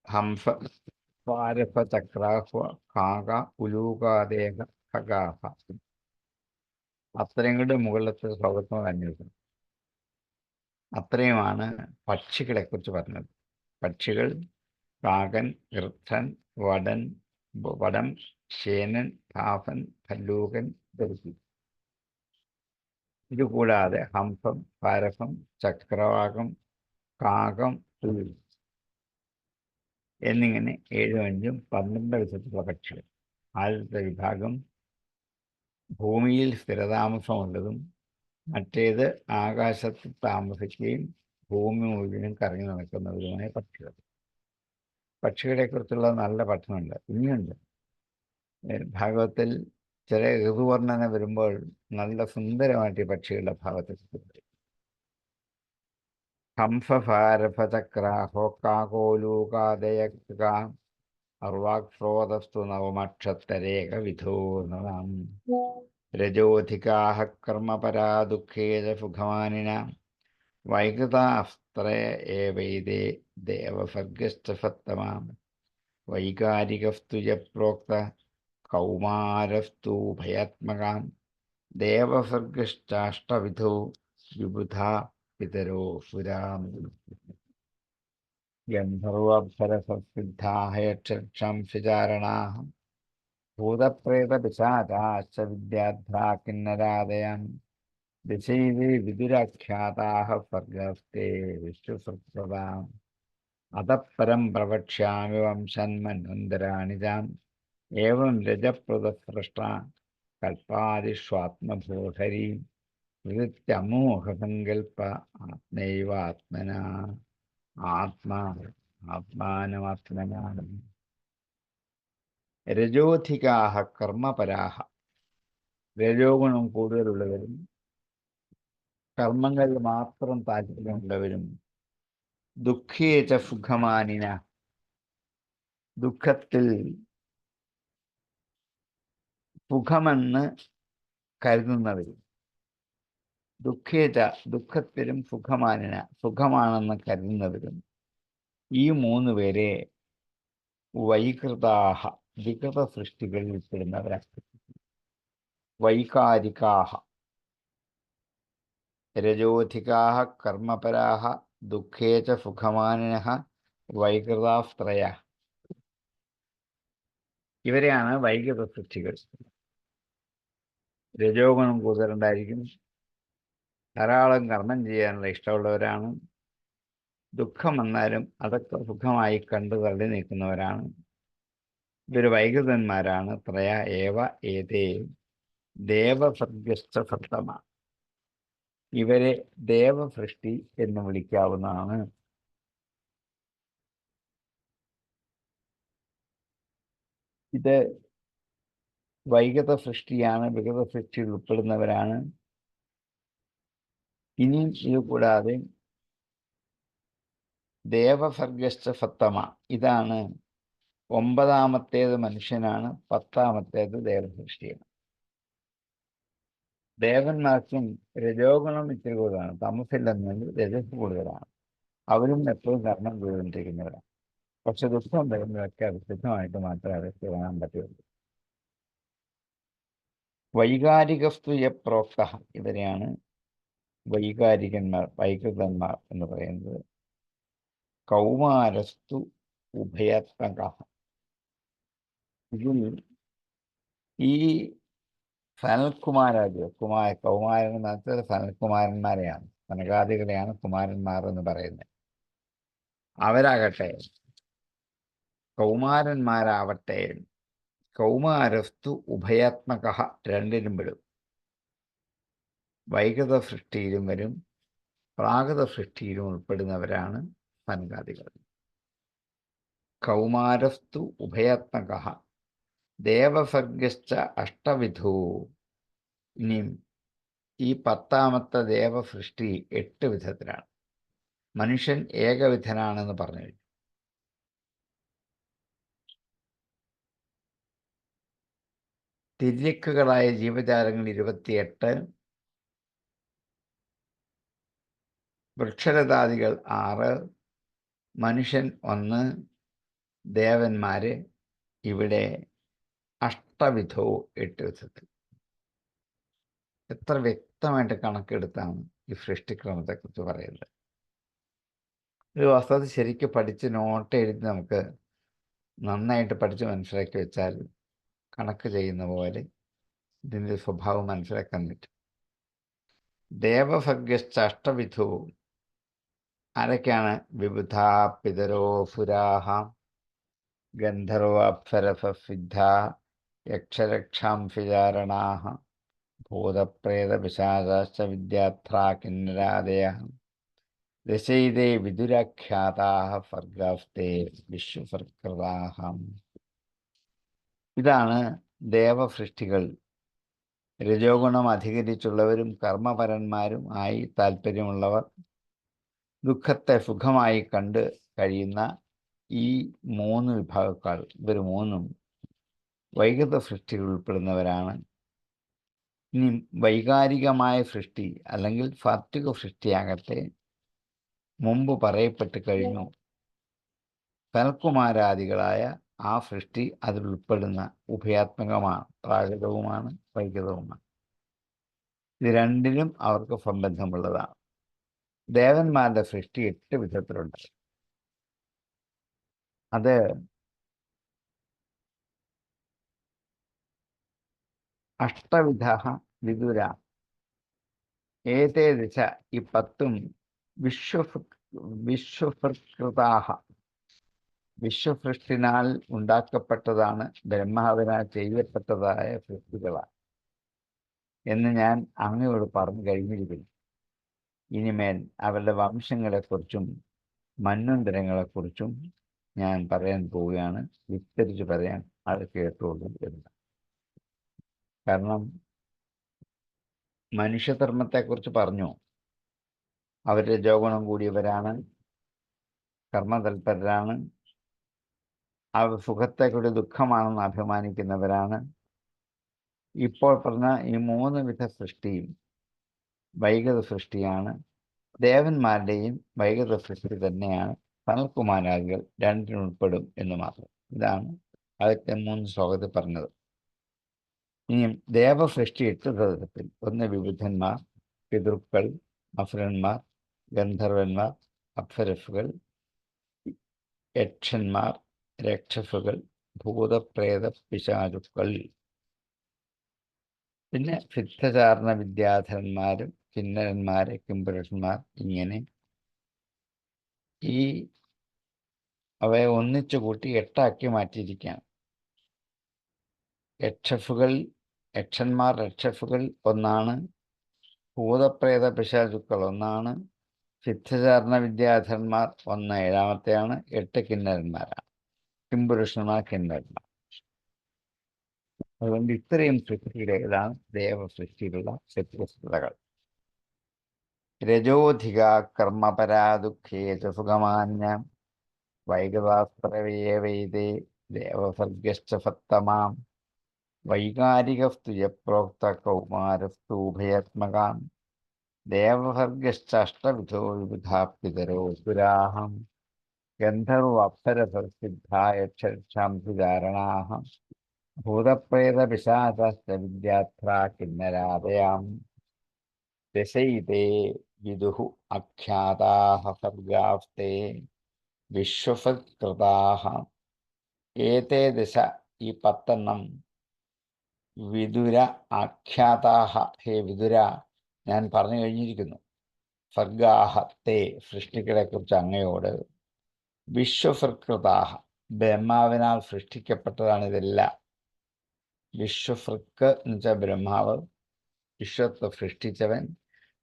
Speaker 2: ഹംസ, ഭാരഫചക്രാഹ്വ, കാക, ഉലൂകാദയ ഖഗാഹ. അത്രയും കൂടെ മുകളിലത്തെ ശ്ലോകത്തിന് അന്വേഷിക്കണം. അത്രയുമാണ് പക്ഷികളെ കുറിച്ച് പറഞ്ഞത്. പക്ഷികൾ കാകൻ, ഗൃദ്ധൻ, വടം, ശേനൻ, ഭാഫൻ, ഭല്ലൂകൻ, ദർശി. ഇതുകൂടാതെ ഹംസം, പാരഫം, ചക്രവാകം, കാകം, തുൽ എന്നിങ്ങനെ 7, 5, 12 വിധത്തിലുള്ള പക്ഷികൾ. ആദ്യത്തെ വിഭാഗം ഭൂമിയിൽ സ്ഥിരതാമസമുള്ളതും മറ്റേത് ആകാശത്ത് താമസിക്കുകയും ഭൂമി മുഴുവനും കറങ്ങി നടക്കുന്നവരുമായ പക്ഷികൾ. പക്ഷികളെക്കുറിച്ചുള്ള നല്ല പഠനമുണ്ട്, ഇനിയുണ്ട്. ഭാഗവത്തിൽ ചില ഋതുവർണ്ണന വരുമ്പോൾ നല്ല സുന്ദരമായിട്ട് ഈ പക്ഷികളുടെ ഭാഗത്ത് ഹംസഭാരഫചക്രാഹോ കാകോലൂകാദയ അർവാക്സ്രോതസ്തു നവമക്ഷത്തരേകവിധോ നൃണാം. രജോധികാഃ കർമ്മപരാ ദുഃഖേന സുഖമാനിനാം വൈകൃതാസ്ത്രയ ഏവൈതേ ദേവസർഗശ്ച സത്തമാം. വൈകാരികസ്തു പ്രോക്ത കൗമാരസ്തു ഭയാത്മകാം ദേവസർഗശ്ചാഷ്ടവിധോ വിബുധാ പിതരോ സുരാം. ഗന്ധർവ്വപ്സരസസിദ്ധാഃ യക്ഷരക്ഷാംശചാരണാഃ ഭൂതപ്രേതപിശാചാശ്ച വിദ്യാധ്രാ കിന്നരാദയാൻ ദിശൈവേ വിദുരാഖ്യാതാഃ സർഗസ്തേ വിശ്വസൃപ്രദാം. അതഃപരം പ്രവക്ഷ്യാമി വംശന്മന്വന്തരാണി ചാം ഏവം രജപ്രദസൃഷ്ടാ കൽപ്പാദിഷ്വാത്മഭൂധരീ വിദിത്യമോഹസങ്കൽപ്പ ആത്മൈവാത്മനാ ആത്മാനമാത്മനാ. രജോധികാഃ കർമ്മപരാഃ, രജോഗുണം കൂടുതലുള്ളവരും കർമ്മങ്ങളിൽ മാത്രം താല്പര്യമുള്ളവരും ദുഃഖേച സുഖമാനിന, ദുഃഖത്തിൽ സുഖമെന്ന് കരുതുന്നവരും. ദുഃഖേത ദുഃഖത്തിലും സുഖമാണെന്ന് കരുതുന്നവരും ഈ മൂന്ന് പേരെ വൈകൃതാഹ വികൃത സൃഷ്ടികളിൽ പെടുന്നവരാണ്. വൈകാരികാഹ രജോധികാഹ കർമ്മപരാഹ ദുഃഖേച സുഖമാനിനഃ വൈകൃതാസ്ത്രയ. ഇവരെയാണ് വൈകൃത സൃഷ്ടികൾ. രജോ ഗുണം കൂടുതലുണ്ടായിരിക്കും, ധാരാളം കർമ്മം ചെയ്യാനുള്ള ഇഷ്ടമുള്ളവരാണ്, ദുഃഖം വന്നാലും അതൊക്കെ സുഖമായി കണ്ടു തള്ളി നിൽക്കുന്നവരാണ്. ഇവർ വൈകൃതന്മാരാണ്. ത്രയ ഏവ ഏതേ ദേവസർഗസ്ഥ. ഇവരെ ദേവസൃഷ്ടി എന്ന് വിളിക്കാവുന്നതാണ്. ഇത് വൈകൃത സൃഷ്ടിയാണ്, വികൃത സൃഷ്ടിയിൽ ഉൾപ്പെടുന്നവരാണ്. ഇനിയും ഇത് കൂടാതെ ദേവസർഗസ്ഥ സപ്തമ, ഇതാണ് 9ാമത്തേത് മനുഷ്യനാണ്, 10ാമത്തേത് ദേവസൃഷ്ടിയാണ്. ദേവന്മാർക്കും രജോ ഗുണം ഇത്തിരി കൂടുതലാണ്, തമസില്ലെന്നെങ്കിൽ രജസ് കൂടുതലാണ്. അവരും എപ്പോഴും കർമ്മം ചെയ്തുകൊണ്ടിരിക്കുന്നവരാണ്. പക്ഷെ ദുഃഖം വരുമ്പോഴൊക്കെ അത് സിദ്ധമായിട്ട് മാത്രമേ അവർക്ക് കാണാൻ പറ്റുള്ളൂ. വൈകാരികസ്തു പ്രോക്ത, ഇവരെയാണ് വൈകാരികന്മാർ, വൈകൃതന്മാർ എന്ന് പറയുന്നത്. കൗമാരസ്തു ഉഭയാത്മക, ഇതിൽ ഈ സനൽകുമാരാദികൾ, കൗമാരൻ മാത്രം സനൽകുമാരന്മാരെയാണ്, സനകാദികളെയാണ് കുമാരന്മാർ എന്ന് പറയുന്നത്. അവരാകട്ടെ, കൗമാരന്മാരാവട്ടെ, കൗമാരസ്തു ഉഭയാത്മക, രണ്ടിലും പെടും. വൈകൃത സൃഷ്ടിയിലും വരും, പ്രാകൃത സൃഷ്ടിയിലും ഉൾപ്പെടുന്നവരാണ് സനകാദികൾ. കൗമാരസ്തു ഉഭയാത്മക ദേവസർഗശ്ച അഷ്ടവിധൂ. ഇനിയും ഈ 10ാമത്തെ ദേവസൃഷ്ടി 8 വിധത്തിലാണ്. മനുഷ്യൻ ഏകവിധനാണെന്ന് പറഞ്ഞു കഴിഞ്ഞു. തിര്യക്കുകളായ ജീവജാലങ്ങൾ 28, വൃക്ഷലതാദികൾ 6, മനുഷ്യൻ 1, ദേവന്മാര് ഇവിടെ അഷ്ടവിധോ 8 വിധത്തിൽ. എത്ര വ്യക്തമായിട്ട് കണക്കെടുത്താണ് ഈ സൃഷ്ടിക്രമത്തെക്കുറിച്ച് പറയുന്നത്. ഒരു വസ്തുത ശരിക്കും പഠിച്ച് നോട്ട് എഴുതി നമുക്ക് നന്നായിട്ട് പഠിച്ച് മനസ്സിലാക്കി വെച്ചാൽ കണക്ക് ചെയ്യുന്ന പോലെ ഇതിൻ്റെ സ്വഭാവം മനസ്സിലാക്കാൻ പറ്റും. ദേവസർഗശ്ച അഷ്ടവിധോ ആരൊക്കെയാണ്? വിബുധാ പിതരോ സുരാഹ ഗന്ധർവ അപ്സരസസിദ്ധ യക്ഷരക്ഷാംസിചാരണാഃ ഭൂതപ്രേത പിശാചാശ്ച വിദ്യാത്രാ കിന്നരാദയഃ ദശൈതേ വിദുരാഖ്യാതാഃ സർഗാസ്തേ വിശ്വസർകൃതാഃ. ഇതാണ് ദേവസൃഷ്ടികൾ. രജോ ഗുണം അധികരിച്ചുള്ളവരും കർമ്മപരന്മാരും ആയി താല്പര്യമുള്ളവർ, ദുഃഖത്തെ സുഖമായി കണ്ട് കഴിയുന്ന ഈ 3 വിഭാഗക്കാർ. ഇവർ 3ഉം വൈകൃത സൃഷ്ടികൾ ഉൾപ്പെടുന്നവരാണ്. ഇനി വൈകാരികമായ സൃഷ്ടി അല്ലെങ്കിൽ സാത്വിക സൃഷ്ടിയാകട്ടെ മുമ്പ് പറയപ്പെട്ട് കഴിഞ്ഞു. സനൽകുമാരാദികളായ ആ സൃഷ്ടി അതിൽ ഉൾപ്പെടുന്ന ഉഭയാത്മകമാണ്, പ്രാകൃതവുമാണ് വൈകൃതവുമാണ്. ഇത് രണ്ടിലും അവർക്ക് സംബന്ധമുള്ളതാണ്. ദേവന്മാരുടെ സൃഷ്ടി 8 വിധത്തിലുണ്ട്. അത് അഷ്ടവിധ വിദുര ഏതേ ദിശ, ഈ 10ഉം വിശ്വസൃകൃതാഹ, വിശ്വസൃഷ്ടിനാൽ ഉണ്ടാക്കപ്പെട്ടതാണ്, ബ്രഹ്മാവിനാൽ ചെയ്യപ്പെട്ടതായ സൃഷ്ടികളാണ് എന്ന് ഞാൻ അങ്ങയോട് പറഞ്ഞു കഴിഞ്ഞിരിക്കുന്നു. ഇനിമേൽ അവരുടെ വംശങ്ങളെക്കുറിച്ചും മന്വന്തരങ്ങളെക്കുറിച്ചും ഞാൻ പറയാൻ പോവുകയാണ്. വിസ്തരിച്ച് പറയാൻ അത് കേട്ടോളൂ എന്ന്. കാരണം മനുഷ്യധർമ്മത്തെക്കുറിച്ച് പറഞ്ഞു. അവർ രജോഗുണം കൂടിയവരാണ്, കർമ്മതൽപരരാണ്, അവർ സുഖത്തെക്കൂടി ദുഃഖമാണെന്ന് അഭിമാനിക്കുന്നവരാണ്. ഇപ്പോൾ പറഞ്ഞ ഈ 3 വിധ സൃഷ്ടിയും വൈകൃത സൃഷ്ടിയാണ്. ദേവന്മാരുടെയും വൈകൃത സൃഷ്ടി തന്നെയാണ്. സനൽകുമാരാദികൾ രണ്ടിനുൾപ്പെടും എന്ന് മാത്രം. ഇതാണ് ആദ്യത്തെ 3 ശ്ലോകത്തിൽ പറഞ്ഞത്. ഇനിയും ദേവസൃഷ്ടി 8 തരത്തിൽ. ഒന്ന് വിബുധന്മാർ, പിതൃക്കൾ, അസുരന്മാർ, ഗന്ധർവന്മാർ, അപ്സരസുകൾ, യക്ഷന്മാർ, രക്ഷസുകൾ, ഭൂതപ്രേത പിശാചുക്കൾ. പിന്നെ സിദ്ധചാരണ വിദ്യാധരന്മാരും കിന്നരന്മാര്, കിംപുരുഷന്മാർ. ഇങ്ങനെ ഈ അവയെ ഒന്നിച്ചു കൂട്ടി 8 മാറ്റിയിരിക്കുകയാണ്. യക്ഷന്മാർ, രക്ഷസുകൾ ഒന്നാണ്. ഭൂതപ്രേത പിശാചുക്കൾ ഒന്നാണ്. സിദ്ധചാരണ വിദ്യാധരന്മാർ 1 7-ാമത്തെയാണ്. 8 കിന്നരന്മാരാണ്. കിംപുരുഷന്മാർ, കിന്നരന്മാർ. അതുകൊണ്ട് ഇത്രയും സൃഷ്ടിയിലാണ് ദേവസൃഷ്ടിയിലുള്ള വ്യത്യസ്തതകൾ. രജോധിക കർമ്മപരാ ദുഃഖേ ച സുഖമാന്യ വൈകതാസ്ത്രവേദേ ദേവസർഗശ്ച സത്തമാം വൈകാരികസ്തു യപ്രോക്ത കൗമാരസ്തു ഉഭയാത്മകാം ദേവസർഗശ്ച അഷ്ടവിധോ വിബുധാ പിതരോ സുരാഹം ഗന്ധർവ അപ്സരസർസിദ്ധാ യക്ഷാംസുചാരണാഃ ഭൂതപ്രേത പിശാചശ്ച വിദ്യാത്രാ കിന്നരാദയാം ദശൈതേ വിദുഃ ആഖ്യാതാഃ സർഗാസ്തേ വിശ്വസത്കൃതാഃ. ഏതേ ദശ, ഈ 10 വിദുര ആഖ്യാതാഃ, ഹേ വിദുര, ഞാൻ പറഞ്ഞു കഴിഞ്ഞിരിക്കുന്നു. സർഗാഃ തേ, സൃഷ്ടികളെക്കുറിച്ച് അങ്ങയോട്. വിശ്വസൃകൃതാഃ, ബ്രഹ്മാവിനാൽ സൃഷ്ടിക്കപ്പെട്ടതാണ് ഇതെല്ലാം. വിശ്വസൃക്ക് എന്ന് വെച്ചാൽ ബ്രഹ്മാവ്, വിശ്വത്തെ സൃഷ്ടിച്ചവൻ,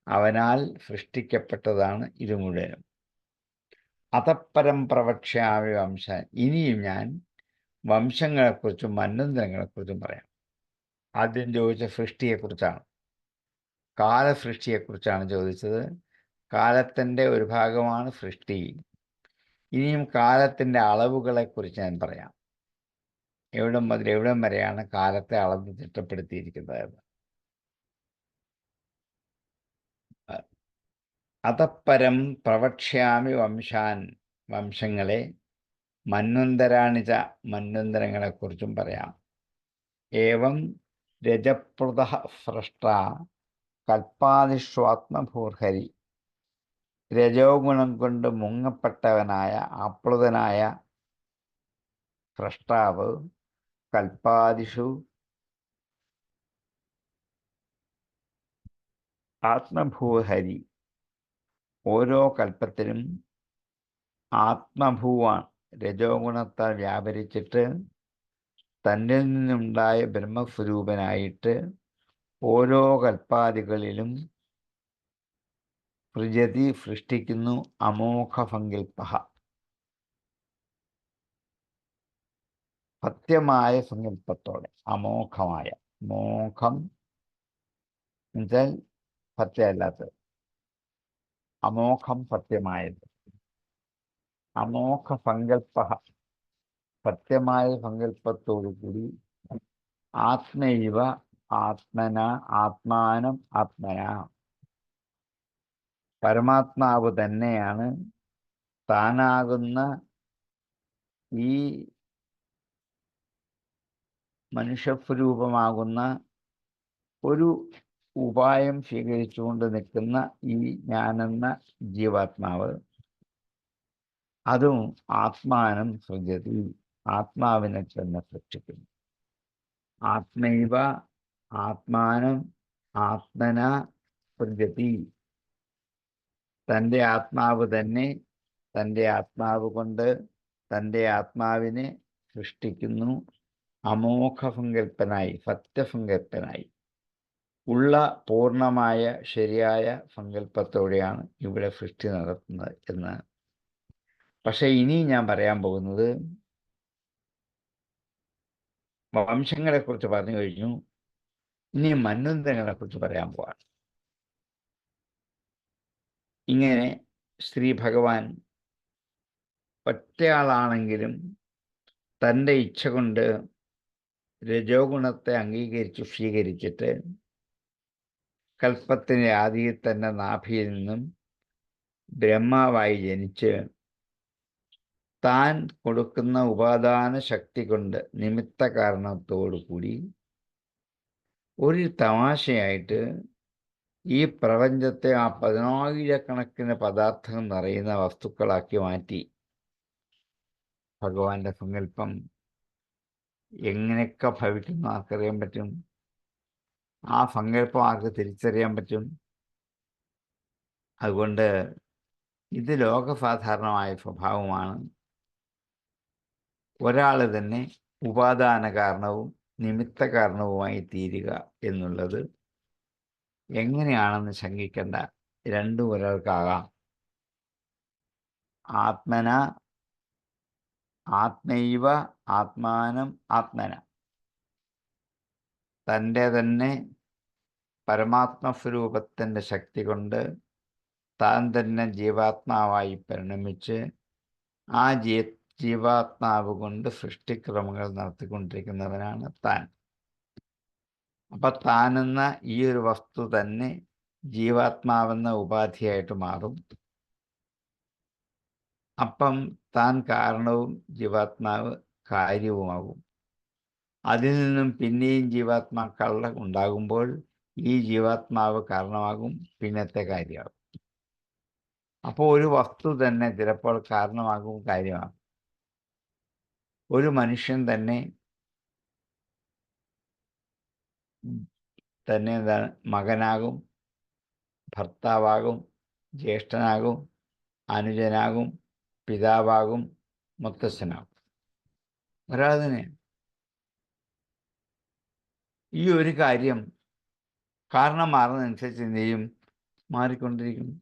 Speaker 2: അവനാൽ സൃഷ്ടിക്കപ്പെട്ടതാണ് ഇത് മുഴുവനും. അതപ്പരം പ്രവക്ഷ്യാമി വംശാൻ, ഇനിയും ഞാൻ വംശങ്ങളെക്കുറിച്ചും മന്വന്തരങ്ങളെക്കുറിച്ചും പറയാം. ആദ്യം ചോദിച്ച സൃഷ്ടിയെക്കുറിച്ചാണ്, കാലസൃഷ്ടിയെക്കുറിച്ചാണ് ചോദിച്ചത്. കാലത്തിൻ്റെ ഒരു ഭാഗമാണ് സൃഷ്ടി. ഇനിയും കാലത്തിൻ്റെ അളവുകളെക്കുറിച്ച് ഞാൻ പറയാം. എവിടം മുതൽ എവിടം വരെയാണ് കാലത്തെ അളന്ന് ചിട്ടപ്പെടുത്തിയിരിക്കുന്നത്. അതപ്പരം പ്രവക്ഷ്യാമി വംശാൻ, വംശങ്ങളെ. മന്വന്തരാണിച്ച, മന്വന്തരങ്ങളെക്കുറിച്ചും പറയാം. ഏവം രജപ്രദ സ്രഷ്ട കൽപ്പാദിഷ്വാത്മഭൂർഹരി, രജോ ഗുണം കൊണ്ട് മുങ്ങപ്പെട്ടവനായ ആപ്ലുതനായ സ്രഷ്ടാവ് കൽപ്പാദിഷു ആത്മഭൂഹരി, ഓരോ കൽപ്പത്തിലും ആത്മഭൂവാണ്. രജോ ഗുണത്താൽ വ്യാപരിച്ചിട്ട് തന്നിൽ നിന്നുണ്ടായ ബ്രഹ്മസ്വരൂപനായിട്ട് ഓരോ കൽപ്പാദികളിലും സൃജതി, സൃഷ്ടിക്കുന്നു. അമോഘ സങ്കല്പ, സത്യമായ സങ്കല്പത്തോടെ. അമോഘമായ, മോഘം എന്നുവെച്ചാൽ സത്യമല്ലാത്തത്, അമോഘം സത്യമായത്. അമോഘ സങ്കല്പ, സത്യമായ സങ്കല്പത്തോടുകൂടി. ആത്മൈവ ആത്മന, ആത്മാനം ആത്മന, പരമാത്മാവ് തന്നെയാണ് താനാകുന്ന ഈ മനുഷ്യസ്വരൂപമാകുന്ന ഒരു ഉപായം സ്വീകരിച്ചുകൊണ്ട് നിൽക്കുന്ന ഈ ഞാനെന്ന ജീവാത്മാവ്. അതും ആത്മാനം സൃജതി, ആത്മാവിനെ തന്നെ സൃഷ്ടിക്കുന്നു. ആത്മൈവ ആത്മാനം ആത്മന സൃജതി, തൻ്റെ ആത്മാവ് തന്നെ തൻ്റെ ആത്മാവ് കൊണ്ട് തൻ്റെ ആത്മാവിനെ സൃഷ്ടിക്കുന്നു. അമോഘ സങ്കല്പനായി, സത്യസങ്കല്പനായി ഉള്ള പൂർണ്ണമായ ശരിയായ സങ്കല്പത്തോടെയാണ് ഇവിടെ സൃഷ്ടി നടത്തുന്നത് എന്ന്. പക്ഷെ ഇനി ഞാൻ പറയാൻ പോകുന്നത് വംശങ്ങളെക്കുറിച്ച് പറഞ്ഞു കഴിഞ്ഞു. ഇനി മന്വന്തരങ്ങളെക്കുറിച്ച് പറയാൻ പോവാണ്. ഇങ്ങനെ ശ്രീ ഭഗവാൻ ഒറ്റയാളാണെങ്കിലും തൻ്റെ ഇച്ഛ കൊണ്ട് രജോ ഗുണത്തെ അംഗീകരിച്ച് സ്വീകരിച്ചിട്ട് കൽപ്പത്തിൻ്റെ ആദിയിൽ തന്നെ നാഭിയിൽ നിന്നും ബ്രഹ്മാവായി ജനിച്ച് താൻ കൊടുക്കുന്ന ഉപാദാന ശക്തി കൊണ്ട് നിമിത്ത കാരണത്തോടു കൂടി ഒരു തമാശയായിട്ട് ഈ പ്രപഞ്ചത്തെ ആ 10,000-കണക്കിന് പദാർത്ഥങ്ങൾ നിറയുന്ന വസ്തുക്കളാക്കി മാറ്റി. ഭഗവാന്റെ സങ്കല്പം എങ്ങനെയൊക്കെ ഭവിക്കുന്നു ആർക്കറിയാൻ പറ്റും? ആ സങ്കല്പം ആർക്ക് തിരിച്ചറിയാൻ പറ്റും? അതുകൊണ്ട് ഇത് ലോകസാധാരണമായ സ്വഭാവമാണ്. ഒരാൾ തന്നെ ഉപാദാന കാരണവും നിമിത്ത കാരണവുമായി തീരുക എന്നുള്ളത് എങ്ങനെയാണെന്ന് ശങ്കിക്കേണ്ട. രണ്ടും ഒരാൾക്കാകാം. ആത്മന ആത്മൈവ ആത്മാനം ആത്മന, തൻ്റെ തന്നെ പരമാത്മസ്വരൂപത്തിൻ്റെ ശക്തി കൊണ്ട് താൻ തന്നെ ജീവാത്മാവായി പരിണമിച്ച് ആ ജീവാത്മാവ് കൊണ്ട് സൃഷ്ടിക്രമങ്ങൾ നടത്തിക്കൊണ്ടിരിക്കുന്നവനാണ് താൻ. അപ്പം താനെന്ന ഈ ഒരു വസ്തു തന്നെ ജീവാത്മാവെന്ന ഉപാധിയായിട്ട് മാറും. അപ്പം താൻ കാരണവും ജീവാത്മാവ് കാര്യവുമാകും. അതിൽ നിന്നും പിന്നെയും ജീവാത്മാക്കൾ ഉണ്ടാകുമ്പോൾ ഈ ജീവാത്മാവ് കാരണമാകും, പിന്നത്തെ കാര്യമാകും. അപ്പോൾ ഒരു വസ്തു തന്നെ ചിലപ്പോൾ കാരണമാകും, കാര്യമാകും. ഒരു മനുഷ്യൻ തന്നെ എന്താണ് മകനാകും, ഭർത്താവാകും, ജ്യേഷ്ഠനാകും, അനുജനാകും, പിതാവാകും, മുത്തച്ഛനാകും. ഒരാൾ തന്നെ. ഈ ഒരു കാര്യം കാരണം മാറുന്നതനുസരിച്ച് എന്ത് ചെയ്യും? മാറിക്കൊണ്ടിരിക്കുന്നു.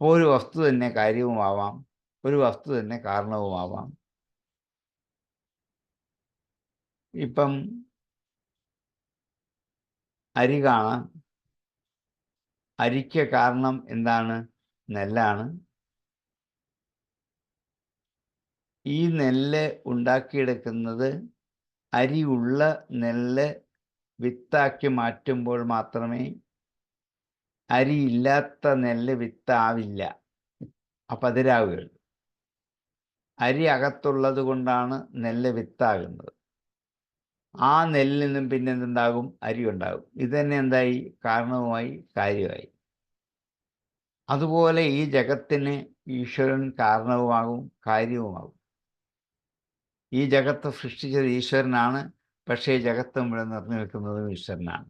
Speaker 2: ഒരു വസ്തു തന്നെ കാര്യവുമാവാം, ഒരു വസ്തു തന്നെ കാരണവുമാവാം. ഇപ്പം അരി കാണാം. അരിക്ക് കാരണം എന്താണ്? നെല്ലാണ്. ഈ നെല്ല് ഉണ്ടാക്കിയെടുക്കുന്നത് അരിയുള്ള നെല്ല് വിത്താക്കി മാറ്റുമ്പോൾ മാത്രമേ, അരിയില്ലാത്ത നെല്ല് വിത്താവില്ല, അപ്പം അതിരാവുകയുള്ളൂ. അരി അകത്തുള്ളത് കൊണ്ടാണ് നെല്ല് വിത്താകുന്നത്. ആ നെല്ലിൽ നിന്നും പിന്നെ എന്തുണ്ടാകും? അരി ഉണ്ടാകും. ഇത് തന്നെ എന്തായി? കാരണവുമായി, കാര്യമായി. അതുപോലെ ഈ ജഗത്തിന് ഈശ്വരൻ കാരണവുമാകും, കാര്യവുമാകും. ഈ ജഗത്ത് സൃഷ്ടിച്ചത് ഈശ്വരനാണ്, പക്ഷേ ജഗത്ത് മുഴുവൻ നിറഞ്ഞു നിൽക്കുന്നതും ഈശ്വരനാണ്.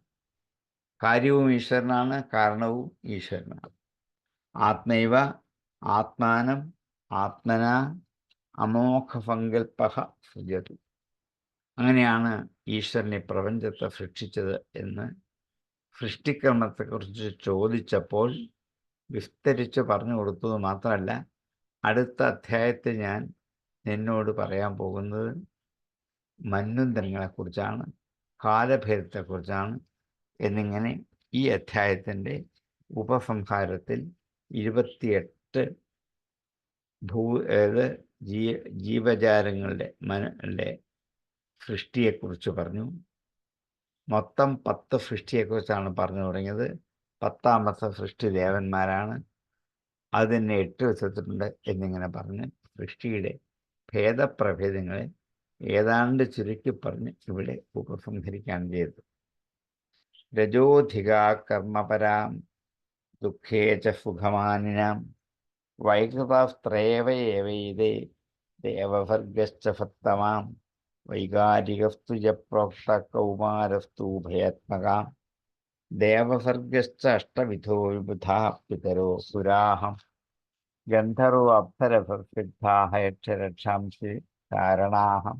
Speaker 2: കാര്യവും ഈശ്വരനാണ്, കാരണവും ഈശ്വരനാണ്. ആത്മൈവ ആത്മാനം ആത്മന അമോഘസങ്കൽപ്പ സൃജതു. അങ്ങനെയാണ് ഈശ്വരൻ ഈ പ്രപഞ്ചത്തെ സൃഷ്ടിച്ചത് എന്ന് സൃഷ്ടിക്രമത്തെക്കുറിച്ച് ചോദിച്ചപ്പോൾ വിസ്തരിച്ച് പറഞ്ഞു കൊടുത്തത് മാത്രമല്ല, അടുത്ത അധ്യായത്തിൽ ഞാൻ നിന്നോട് പറയാൻ പോകുന്നത് മന്വന്തരങ്ങളെക്കുറിച്ചാണ്, കാലഭേദത്തെക്കുറിച്ചാണ് എന്നിങ്ങനെ ഈ അധ്യായത്തിൻ്റെ ഉപസംഹാരത്തിൽ 28 ജീവജാലങ്ങളുടെ സൃഷ്ടിയെക്കുറിച്ച് പറഞ്ഞു. മൊത്തം 10 സൃഷ്ടിയെക്കുറിച്ചാണ് പറഞ്ഞു തുടങ്ങിയത്. 10ാമത്തെ സൃഷ്ടി ദേവന്മാരാണ്. അത് തന്നെ 8 വെച്ചിട്ടുണ്ട് എന്നിങ്ങനെ പറഞ്ഞ് സൃഷ്ടിയുടെ ഭേദപ്രഭേദങ്ങളെ ഏതാണ്ട് ചുരുക്കി പറഞ്ഞ് ഇവിടെ ഉപസംഹരിക്കാൻ ചെയ്തു. രജോധികാ കർമ്മപരാം ദുഃഖേ ച സുഖമാനിനാം വൈകൃതസ്ത്രേവയേവൈതേ ദേവവർഗശ്ച സത്തമാം വൈകാരികസ്തു പ്രോക്ത കൗമാരസ്തു ഉഭയാത്മകാം ദേവസർഗശ്ച അഷ്ടവിധോ വിബുധാ പിതരോ സുരാഹം ഗന്ധർവ അപ്സരസിദ്ധാഹ യക്ഷരക്ഷാംസി കാരണാഹം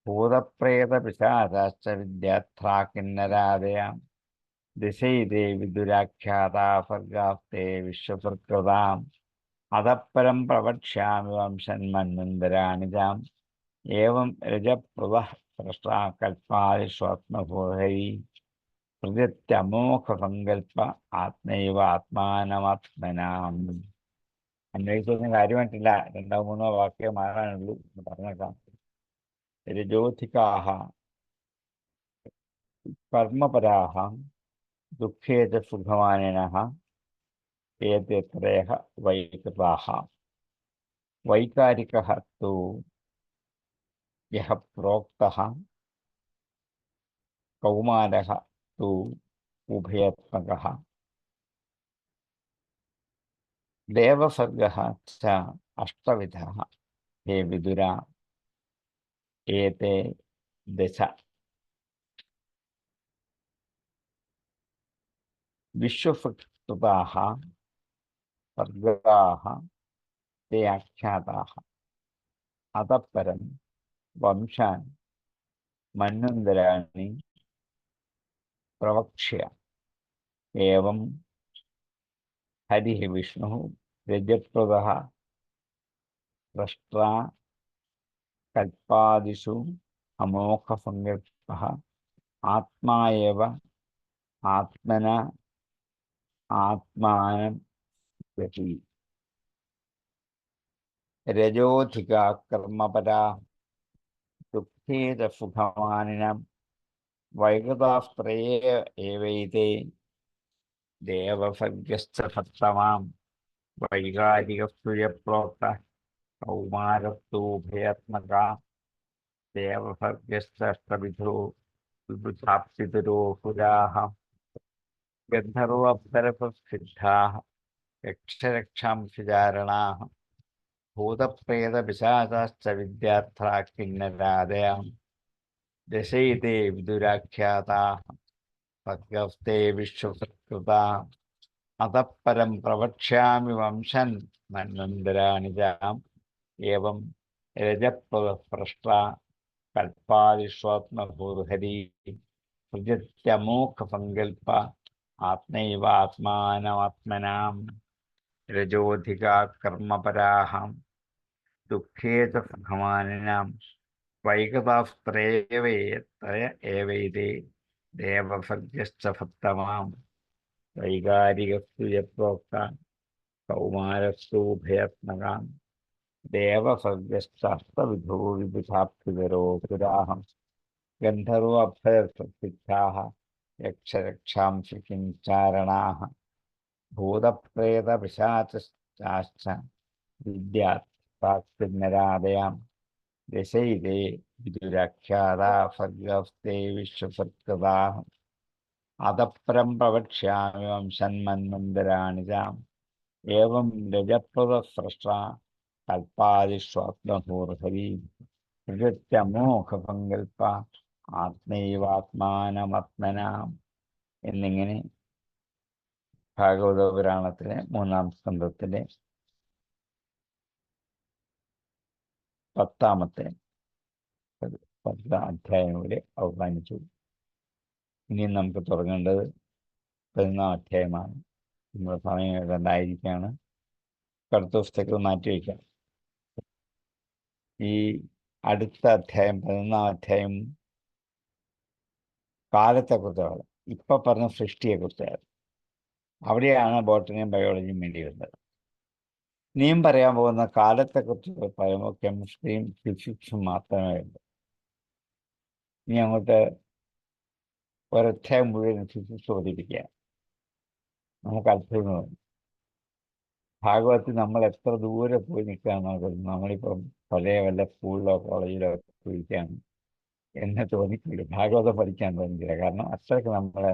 Speaker 2: ഭൂതപ്രേതപിശാചാശ്ച വിദ്യാത്രാ കിന്നരാദയാം ദിശൈതേ വിദുരാഖ്യാതാ സർഗാസ്തേ വിശ്വസൃകൃതാം അതപ്പരം പ്രവക്ഷ്യാമി വംശന്മന്വന്തരാണി ചാം ഏവം രജപ്രദഃ സ്രഷ്ടാ കൽപ്പാദിഷ്വാത്മഭൂതൈ പ്രത്യമോഘസങ്കൽപ്പ ആത്മൈവ ആത്മാനമാത്മനാം. അന്വയിച്ചൊന്നും കാര്യമായിട്ടില്ല, 2-3 വാക്യം മാറാനുള്ളൂ എന്ന് പറഞ്ഞേക്കാം. രജോധികാഹ കർമ്മപരാഹ ദുഃഖേ ച സുഖമാനിനഃ ഏതേ ത്രയഃ വൈകൃതാഃ. വൈകാരികഃ തു യഃ പ്രോക്തഃ കൗമാരഃ തു ഉഭയാത്മകഃ. ദേവസർഗഃ ച അഷ്ടവിധഃ. ഹേ വിദുര ഏതേ ദശ. വിശ്വസൃഷ്ടാഃ സർഗാഃ തേ ആഖ്യാതാഃ. അതഃ പരം വംശാൻ മന്വന്തരാണി പ്രവക്ഷ്യ. ഏവം ഹരിഃ വിഷ്ണുഃ രജപ്രദഃ സ്രഷ്ടാ കൽപ്പാദിഷു അമോഘസങ്കല്പഃ. ആത്മാ ഏവ ആത്മനാ ആത്മാനം ഗതി. രജോധികാ കർമ്മപരാ ദുഃഖേ ച സുഖമാനിനാം വൈകൃതാസ്ത്രയേ ഏവൈതേ ദേവസർഗശ്ച സത്തമാം. വൈകാരികസ്തു യപ്രോക്ത കൗമാരസ്തു ഉഭയാത്മകാ. ദേവസർഗശ്ച അഷ്ടവിധോ വിഭുധാപ്തിതരോ സുരാഃ. ഗന്ധർവ്വപ്സരസസിദ്ധാഃ യക്ഷരക്ഷാംശചാരണാഃ. ഭൂതപ്രേതപിശാചാശ്ച വിദ്യാർത്ഥാ കിന്നരാദയാം. ദശൈതേ വിദുരാഖ്യാതാഃ സർഗസ്തേ വിശ്വസൃഷ്ടാഃ. അതഃ പരം പ്രവക്ഷ്യാമി വംശൻ മന്വന്തരാണി ചാം. ഏവം രജപ്രദസ്രഷ്ടാ കൽപ്പാദിഷ്വാത്മഭൂർഹരി. സൃജത്യമോഘസങ്കല്പ ആത്മൈവാത്മാനമാത്മനാം. രജോധികാ കർമ്മപരാഃ ദുഃഖേ ച സുഖമാനിനാം വൈകൃതാസ്ത്രയ ഏവൈതേ ദേവസർഗശ്ച സത്തമാം. വൈകാരികസ്തു യപ്രോക്ത കൗമാരസ്തു ഉഭയാത്മകാം. ദേവസർഗശ്ച അഷ്ടവിധോ വിബുധാപ്തിതരോ സുരാഃ. ഗന്ധർവ്വപ്സരസസിദ്ധാഃ യക്ഷരക്ഷാംശകിഞ്ചാരണാഃ. ഭൂതപ്രേതപിശാചാശ്ച വിദ്യാർത്ഥാ കിന്നരാദയാം. ദശൈതേ വിദുരാഖ്യാതാഃ സർഗസ്തേ വിശ്വസൃഷ്ടാഃ. അതഃ പരം പ്രവക്ഷ്യാമി വംശൻ മന്വന്തരാണി ചാം. ഏവം രജപ്രദസ്രഷ്ടാ കൽപ്പാദിഷ്വാത്മഭൂർഹരി. സൃജത്യമോഘസങ്കല്പ ആത്മൈവാത്മാനമാത്മനാം. എന്നിങ്ങനെ ഭാഗവത പുരാണത്തിലെ 3-ാം സ്കന്ധത്തിലെ 10-ാമത്തെ 10 അധ്യായം വരെ അവസാനിച്ചു. ഇനി നമുക്ക് തുടങ്ങേണ്ടത് 11-ാം അധ്യായമാണ്. നമ്മുടെ സമയം ഏതാണ്ടായിരിക്കുകയാണ്. അടുത്ത ദിവസത്തേക്ക് മാറ്റിവെക്കാം. ഈ അടുത്ത അധ്യായം 11-ാം അധ്യായം കാലത്തെക്കുറിച്ചാണ്. ഇപ്പം പറഞ്ഞ സൃഷ്ടിയെക്കുറിച്ചാണ്. അവിടെയാണ് ബോട്ടണിയും ബയോളജിയും വേണ്ടി വരുന്നത്. ഇനിയും പറയാൻ പോകുന്ന കാലത്തെക്കുറിച്ച് പറയുമ്പോൾ കെമിസ്ട്രിയും ഫിസിക്സും മാത്രമേ ഉള്ളൂ. ഇനി അങ്ങോട്ട് ഒരധ്യായം മുഴുവൻ ഫിസിക്സ് പഠിപ്പിക്കുക നമുക്ക് അത്ഭുതം. ഭാഗവത്തിൽ നമ്മൾ എത്ര ദൂരെ പോയി നിൽക്കുകയാണ് നോക്കുന്നത്. നമ്മളിപ്പം പഴയ വല്ല സ്കൂളിലോ കോളേജിലോ പോയിരിക്കുകയാണ് എന്ന് തോന്നിക്കില്ല. ഭാഗവതം പഠിക്കാൻ തോന്നിക്കില്ല. കാരണം അത്രയ്ക്ക് നമ്മളെ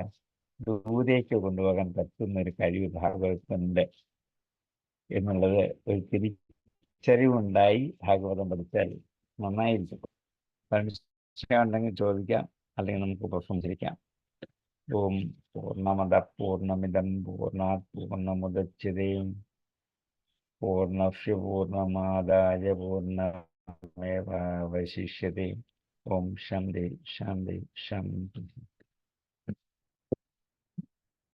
Speaker 2: ദൂരേക്ക് കൊണ്ടുപോകാൻ പറ്റുന്ന ഒരു കഴിവ് ഭാഗവതത്തിനുണ്ട് എന്നുള്ളത് ഒരു തിരിച്ചറിവുണ്ടായി ഭാഗവതം പഠിച്ചാൽ നന്നായിരിക്കും. സംശയം ഉണ്ടെങ്കിൽ ചോദിക്കാം, അല്ലെങ്കിൽ നമുക്ക് പ്രശംസിക്കാം. ഓം പൂർണ്ണമദ പൂർണ്ണമിദം പൂർണ്ണാത് പൂർണ്ണമുദച്യതേ പൂർണ്ണസ്യ പൂർണ്ണമാദായ പൂർണ്ണമേവാവശിഷ്യതേ. ഓം ശാന്തി ശാന്തി ശാന്തി.